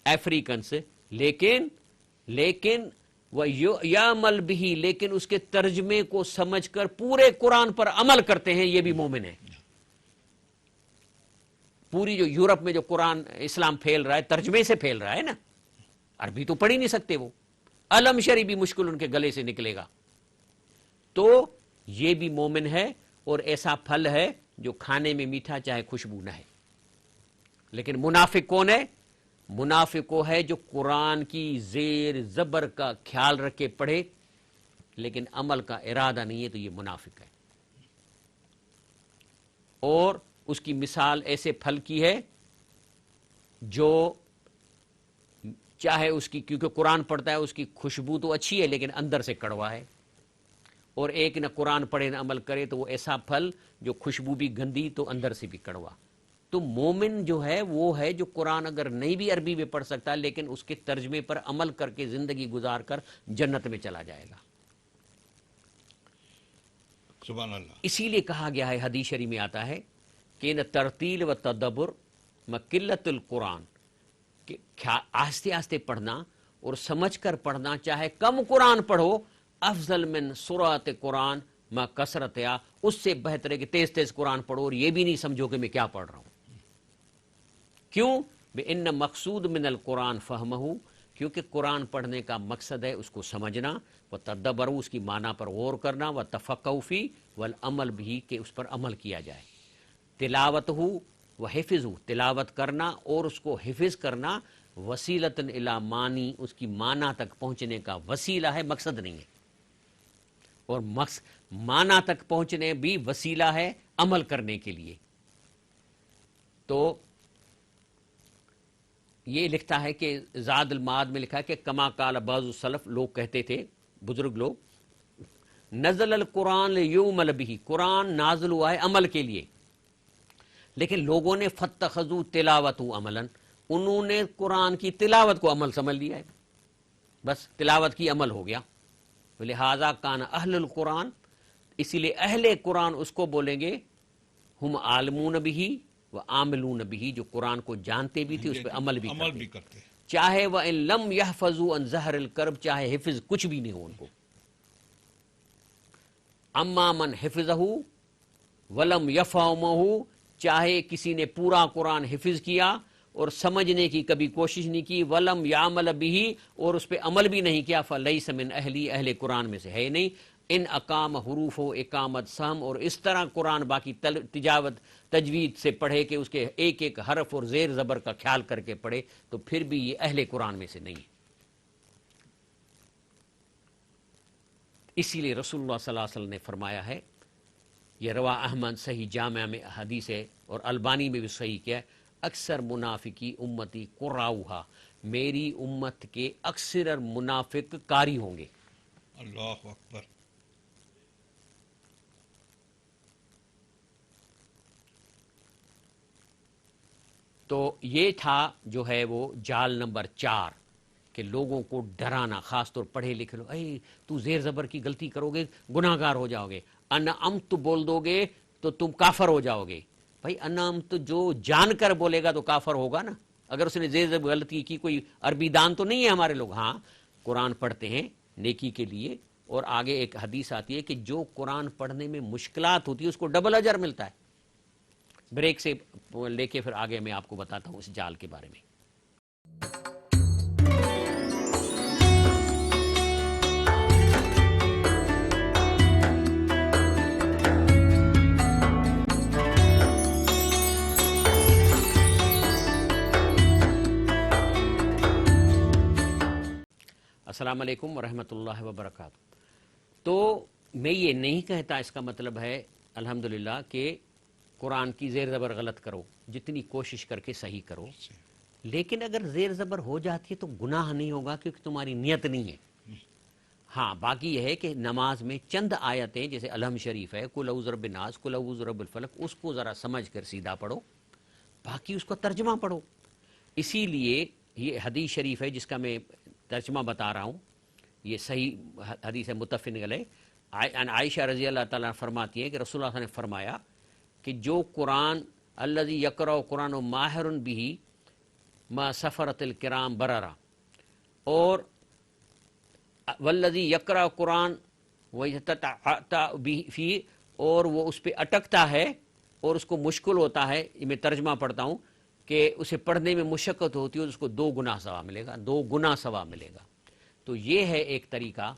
افریقنس، لیکن وہ یعمل بہ، لیکن اس کے ترجمے کو سمجھ کر پورے قرآن پر عمل کرتے ہیں، یہ بھی مومن ہے. پوری جو یورپ میں جو قرآن اسلام پھیل رہا ہے ترجمے سے پھیل رہا ہے نا، عربی تو پڑھ ہی نہیں سکتے وہ، علم شریف بھی مشکل ان کے گلے سے نکلے گا. تو یہ بھی مومن ہے اور ایسا پھل ہے جو کھانے میں میٹھا چاہے خوشبو نہ ہے. لیکن منافق کون ہے؟ منافق وہ ہے جو قرآن کی زیر زبر کا خیال رکھ کے پڑھے لیکن عمل کا ارادہ نہیں ہے، تو یہ منافق ہے. اور اس کی مثال ایسے پھل کی ہے جو چاہے اس کی، کیونکہ قرآن پڑھتا ہے اس کی خوشبو تو اچھی ہے لیکن اندر سے کڑوا ہے. اور ایک نہ قرآن پڑھے نہ عمل کرے تو وہ ایسا پھل جو خوشبو بھی گندی تو اندر سے بھی کڑوا. تو مومن جو ہے وہ ہے جو قرآن اگر نہیں بھی عربی میں پڑھ سکتا لیکن اس کے ترجمے پر عمل کر کے زندگی گزار کر جنت میں چلا جائے گا. سبحان اللہ. اسی لیے کہا گیا ہے حدیث شریف میں آتا ہے کہ نہ ترتیل و تدبر قلت القرآن، کہ آہستہ آہستہ پڑھنا اور سمجھ کر پڑھنا، چاہے کم قرآن پڑھو، افضل من سرعت قرآن ما کثرت، اس سے بہتر ہے کہ تیز تیز قرآن پڑھو اور یہ بھی نہیں سمجھو کہ میں کیا پڑھ رہا ہوں. کیوں؟ بِإِنَّ مقصود من القرآن فہمہ، کیونکہ قرآن پڑھنے کا مقصد ہے اس کو سمجھنا، وتدبر، اس کی معنی پر غور کرنا، وتفقہ فی، والعمل بھی، کہ اس پر عمل کیا جائے. تلاوت ہو و حفظ ہو، تلاوت کرنا اور اس کو حفظ کرنا، وسیلتن الی معنی، اس کی معنی تک پہنچنے کا وسیلہ ہے، مقصد نہیں ہے، اور معنی تک پہنچنے بھی وسیلہ ہے عمل کرنے کے لیے۔ تو یہ لکھتا ہے کہ زاد المعاد میں لکھا ہے کہ کما قال بعض السلف، لوگ کہتے تھے بزرگ لوگ، نزل القرآن لیعمل بہ، قرآن نازل ہوا ہے عمل کے لیے، لیکن لوگوں نے فاتخذوا تلاوتہ عملا، انہوں نے قرآن کی تلاوت کو عمل سمجھ لیا ہے، بس تلاوت کی عمل ہو گیا۔ لہذا کان اہل القرآن، اسی لیے اہل قرآن اس کو بولیں گے ہم عالمون بہ و عاملون بہ، جو قرآن کو جانتے بھی تھے اس پہ عمل بھی کرتے، چاہے وہ ان لم یحفظوا عن ظہر الکرب، چاہے حفظ کچھ بھی نہیں ہو ان کو۔ اما من حفظہ ولم یفہمہ، چاہے کسی نے پورا قرآن حفظ کیا اور سمجھنے کی کبھی کوشش نہیں کی، ولم یعمل بہ، اور اس پہ عمل بھی نہیں کیا، فلیس من اہلی، اہل قرآن میں سے ہے نہیں۔ ان اقام حروف و اقامت سہم، اور اس طرح قرآن باقی تجاوت تجوید سے پڑھے کہ اس کے ایک ایک حرف اور زیر زبر کا خیال کر کے پڑھے، تو پھر بھی یہ اہل قرآن میں سے نہیں ہے۔ اسی لیے رسول اللہ صلی اللہ علیہ وسلم نے فرمایا ہے، یہ روا احمد صحیح جامعہ میں حدیث ہے اور البانی میں بھی صحیح کیا ہے، اکثر منافقی امتی قراؤہا، میری امت کے اکثر منافق قاری ہوں گے۔ اللہ اکبر۔ تو یہ تھا جو ہے وہ جال نمبر 4، کہ لوگوں کو ڈرانا، خاص طور پڑھے لکھے لوگ، اے تو زیر زبر کی غلطی کرو گے گناہ گار ہو جاؤ گے، انعمت بول دو گے تو تم کافر ہو جاؤ گے۔ بھائی انعمت جو جان کر بولے گا تو کافر ہوگا نا، اگر اس نے زیر زبر غلطی کی، کوئی عربی دان تو نہیں ہے ہمارے لوگ، ہاں قرآن پڑھتے ہیں نیکی کے لیے، اور آگے ایک حدیث آتی ہے کہ جو قرآن پڑھنے میں مشکلات ہوتی ہے اس کو ڈبل اجر ملتا ہے۔ بریک سے لے کے پھر آگے میں آپ کو بتاتا ہوں اس جال کے بارے میں۔ السلام علیکم ورحمۃ اللہ وبرکاتہ۔ تو میں یہ نہیں کہتا اس کا مطلب ہے الحمدللہ کہ قرآن کی زیر زبر غلط کرو، جتنی کوشش کر کے صحیح کرو، لیکن اگر زیر زبر ہو جاتی ہے تو گناہ نہیں ہوگا کیونکہ تمہاری نیت نہیں ہے۔ ہاں باقی یہ ہے کہ نماز میں چند آیتیں جیسے الحم شریف ہے، قل اعوذ برب الناس، قل اعوذ برب الفلق، اس کو ذرا سمجھ کر سیدھا پڑھو، باقی اس کو ترجمہ پڑھو۔ اسی لیے یہ حدیث شریف ہے جس کا میں ترجمہ بتا رہا ہوں، یہ صحیح حدیث ہے متفق علیہ، عائشہ رضی اللہ تعالیٰ فرماتی ہے کہ رسول اللہ صلی اللہ علیہ وسلم نے فرمایا کہ جو قرآن الذی یقرأ قرآن و ماہر بھی ما سفرت الکرام بررا، اور والذی یقرأ قرآن ویتتعتع فی، اور وہ اس پہ اٹکتا ہے اور اس کو مشکل ہوتا ہے، میں ترجمہ پڑھتا ہوں کہ اسے پڑھنے میں مشقت ہوتی ہے، اس کو 2 گنا ثواب ملے گا، 2 گنا ثواب ملے گا۔ تو یہ ہے ایک طریقہ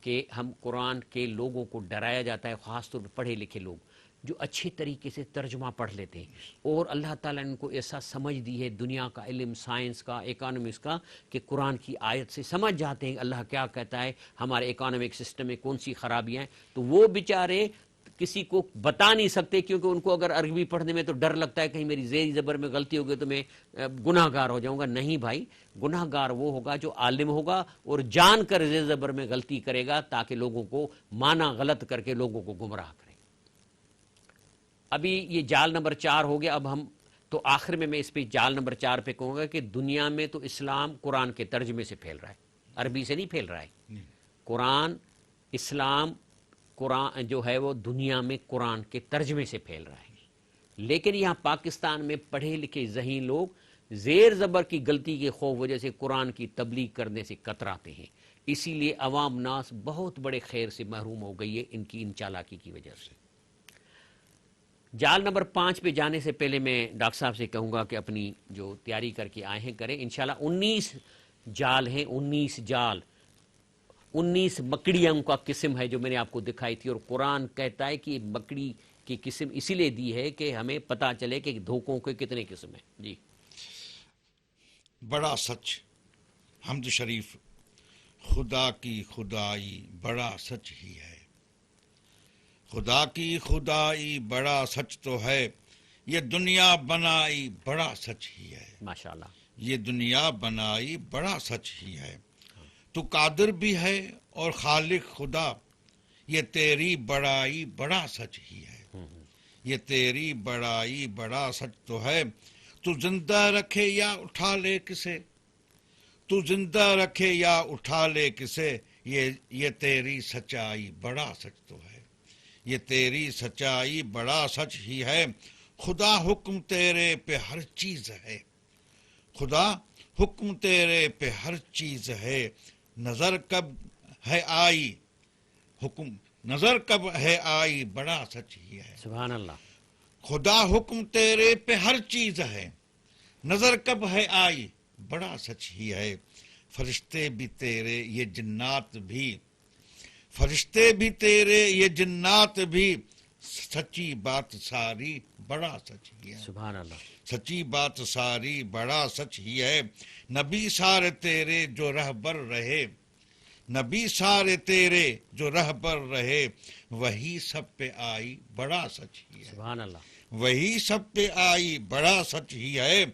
کہ ہم قرآن کے لوگوں کو ڈرایا جاتا ہے، خاص طور پہ پڑھے لکھے لوگ جو اچھے طریقے سے ترجمہ پڑھ لیتے ہیں، اور اللہ تعالیٰ نے ان کو ایسا سمجھ دی ہے دنیا کا علم، سائنس کا، اکانومکس کا، کہ قرآن کی آیت سے سمجھ جاتے ہیں اللہ کیا کہتا ہے، ہمارے اکانومک سسٹم میں کون سی خرابیاں ہیں، تو وہ بیچارے کسی کو بتا نہیں سکتے، کیونکہ ان کو اگر عربی پڑھنے میں تو ڈر لگتا ہے کہیں میری زیر زبر میں غلطی ہوگی تو میں گناہ گار ہو جاؤں گا۔ نہیں بھائی، گناہ گار وہ ہوگا جو عالم ہوگا اور جان کر زیر زبر میں غلطی کرے گا تاکہ لوگوں کو معنی غلط کر کے لوگوں کو گمراہ کرے۔ ابھی یہ جال نمبر 4 ہو گیا، اب ہم تو آخر میں اس پہ جال نمبر 4 پہ کہوں گا کہ دنیا میں تو اسلام قرآن کے ترجمے سے پھیل رہا ہے، عربی سے نہیں پھیل رہا ہے۔ قرآن، اسلام، قرآن جو ہے وہ دنیا میں قرآن کے ترجمے سے پھیل رہا ہے، لیکن یہاں پاکستان میں پڑھے لکھے ذہین لوگ زیر زبر کی غلطی کے خوف وجہ سے قرآن کی تبلیغ کرنے سے کتراتے ہیں، اسی لیے عوام ناس بہت بڑے خیر سے محروم ہو گئی ہے ان چالاکی کی وجہ سے۔ جال نمبر 5 پہ جانے سے پہلے میں ڈاکٹر صاحب سے کہوں گا کہ اپنی جو تیاری کر کے آئے ہیں کریں، انشاءاللہ 19 جال ہیں، 19 جال، 19 مکڑیوں کا قسم ہے جو میں نے آپ کو دکھائی تھی، اور قرآن کہتا ہے کہ مکڑی کی قسم اسی لیے دی ہے کہ ہمیں پتہ چلے کہ دھوکوں کے کتنے قسم ہیں. جی بڑا سچ. حمد شریف. خدا کی خدائی بڑا سچ ہی ہے. خدا کی خدائی بڑا سچ تو ہے. یہ دنیا بنائی بڑا سچ ہی ہے. ماشاءاللہ. یہ دنیا بنائی بڑا سچ ہی ہے. تو قادر بھی ہے اور خالق خدا. یہ تیری بڑائی بڑا سچ ہی ہے. یہ تیری بڑائی بڑا سچ تو ہے. تو زندہ رکھے یا اٹھا لے کسے. تو زندہ رکھے یا اٹھا لے کسے. یہ تیری سچائی بڑا سچ تو ہے. یہ تیری سچائی بڑا سچ ہی ہے. خدا حکم تیرے پہ ہر چیز ہے. خدا حکم تیرے پہ ہر چیز ہے. نظر کب ہے آئی. حکم نظر کب ہے آئی بڑا سچ ہی ہے. سبحان اللہ. خدا حکم تیرے پہ ہر چیز ہے. نظر کب ہے آئی بڑا سچ ہی ہے. فرشتے بھی تیرے یہ جنات بھی. فرشتے بھی تیرے یہ جنات بھی. سچی بات ساری بڑا سچ ہی ہے. سبحان اللہ. سچی بات ساری بڑا سچ ہی ہے. نبی سارے تیرے جو رہبر رہے. نبی سارے تیرے جو رہبر رہے. وہی سب پہ آئی بڑا سچ ہی ہے. سبحان اللہ. وہی سب پہ آئی بڑا سچ ہی ہے.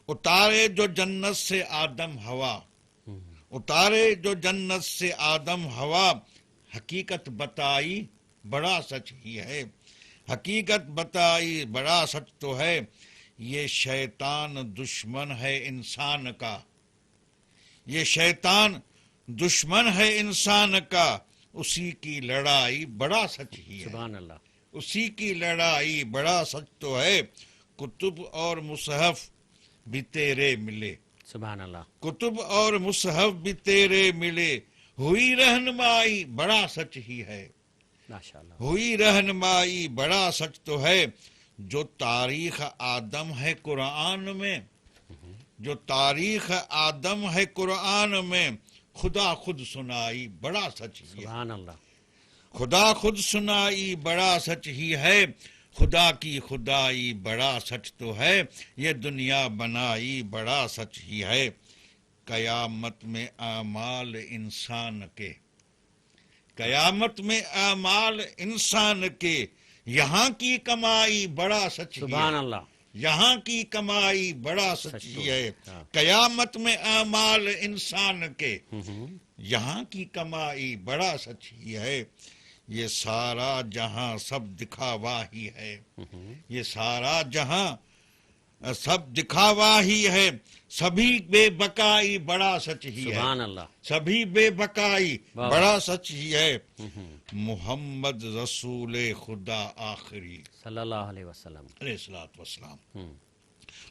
اتارے جو جنت سے آدم ہوا. اتارے جو جنت سے آدم ہوا. حقیقت بتائی بڑا سچ ہی ہے. حقیقت بتائی بڑا سچ تو ہے. یہ شیطان دشمن ہے انسان کا. یہ شیطان دشمن ہے انسان کا. اسی کی لڑائی بڑا سچ ہی ہے. سبحان اللہ. اسی کی لڑائی بڑا سچ تو ہے. کتب اور مصحف بھی تیرے ملے. سبحان اللہ. کتب اور مصحف بھی تیرے ملے. ہوئی رہنمائی بڑا سچ ہی ہے. ماشاءاللہ. ہوئی رہنمائی بڑا سچ تو ہے. جو تاریخ آدم ہے قرآن میں. جو تاریخ آدم ہے قرآن میں. خدا خود سنائی بڑا سچ ہی ہے. سبحان اللہ. خدا خود سنائی بڑا سچ ہی ہے. خدا کی خدائی بڑا سچ تو ہے. یہ دنیا بنائی بڑا سچ ہی ہے. قیامت میں اعمال انسان کے. قیامت میں اعمال انسان کے. یہاں کی کمائی بڑا سچ ہی سبحان ہے. اللہ. یہاں کی کمائی بڑا سچ ہی ہے. قیامت میں اعمال انسان کے. یہاں کی کمائی بڑا سچ ہی ہے. یہ سارا جہاں سب دکھاوا ہی ہے. یہ سارا جہاں سب دکھاوا ہی ہے. سبھی بے بقائی بڑا سچ ہی ہے. سبحان اللہ. سبھی بے بقائی واہ. بڑا سچ ہی ہے. محمد رسول خدا آخری صلی اللہ علیہ وسلم. علیہ الصلوۃ والسلام.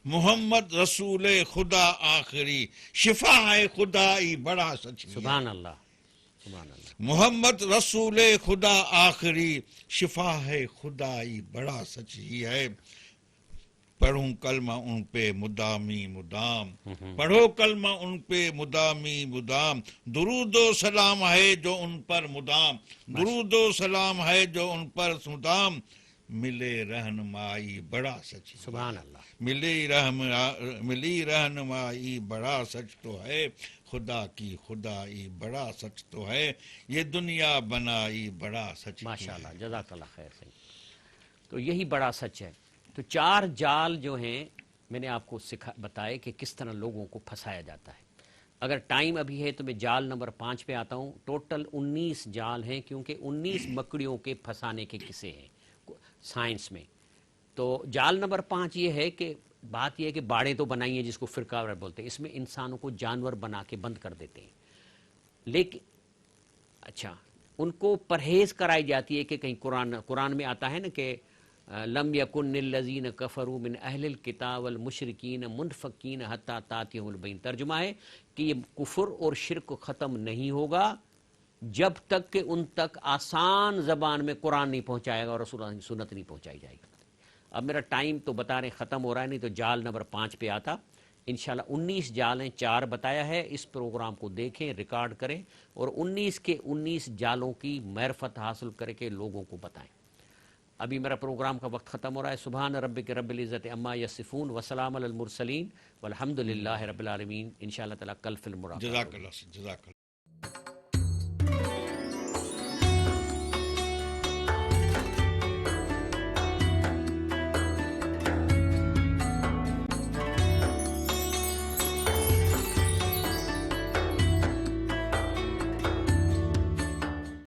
محمد رسول خدا آخری. شفا ہے خدائی بڑا سچ ہی ہے. سبحان اللہ. سبحان اللہ. محمد رسول خدا آخری. شفا ہے خدائی بڑا سچ ہی ہے. پڑھوں کلمہ ان پہ مدامی مدام. پڑھو کلمہ ان پہ مدامی مدام. درود و سلام ہے جو ان پر مدام. درود و سلام ہے جو ان پر مدام. ملے رہنمائی بڑا سچ ہی ہے. سبحان اللہ. ملی رہنمائی بڑا سچ تو ہے. خدا کی خدائی بڑا سچ تو ہے. یہ دنیا بنائی بڑا سچ ہی ہے. ماشاءاللہ. جزاک اللہ خیر. صحیح. تو یہی بڑا سچ ہے. تو 4 جال جو ہیں میں نے آپ کو بتائے کہ کس طرح لوگوں کو پھنسایا جاتا ہے. اگر ٹائم ابھی ہے تو میں جال نمبر 5 پہ آتا ہوں. ٹوٹل 19 جال ہیں کیونکہ 19 مکڑیوں کے پھنسانے کے قصے ہیں سائنس میں. تو جال نمبر 5 یہ ہے کہ بات یہ ہے کہ باڑیں تو بنائی ہیں جس کو فرقہ بولتے ہیں. اس میں انسانوں کو جانور بنا کے بند کر دیتے ہیں. لیکن اچھا ان کو پرہیز کرائی جاتی ہے کہ کہیں قرآن میں آتا ہے نا کہ لم یکن الذین کفروا من اہل الکتاب والمشرکین منفکین حتی تاتیہم البینہ. ترجمہ ہے کہ یہ کفر اور شرک ختم نہیں ہوگا جب تک کہ ان تک آسان زبان میں قرآن نہیں پہنچائے گا اور رسول اللہ کی سنت نہیں پہنچائی جائے گی. اب میرا ٹائم تو بتا رہے ختم ہو رہا ہے, نہیں تو جال نمبر 5 پہ آتا. انشاءاللہ 19 جال ہیں, 4 بتایا ہے. اس پروگرام کو دیکھیں, ریکارڈ کریں اور 19 کے 19 جالوں کی معرفت حاصل کر کے لوگوں کو بتائیں. ابھی میرا پروگرام کا وقت ختم ہو رہا ہے. سبحان ربک رب العزت عما یصفون وسلام علی المرسلین والحمد للہ رب العالمین. انشاءاللہ تعالی کل فی الملاقات. جزاک اللہ.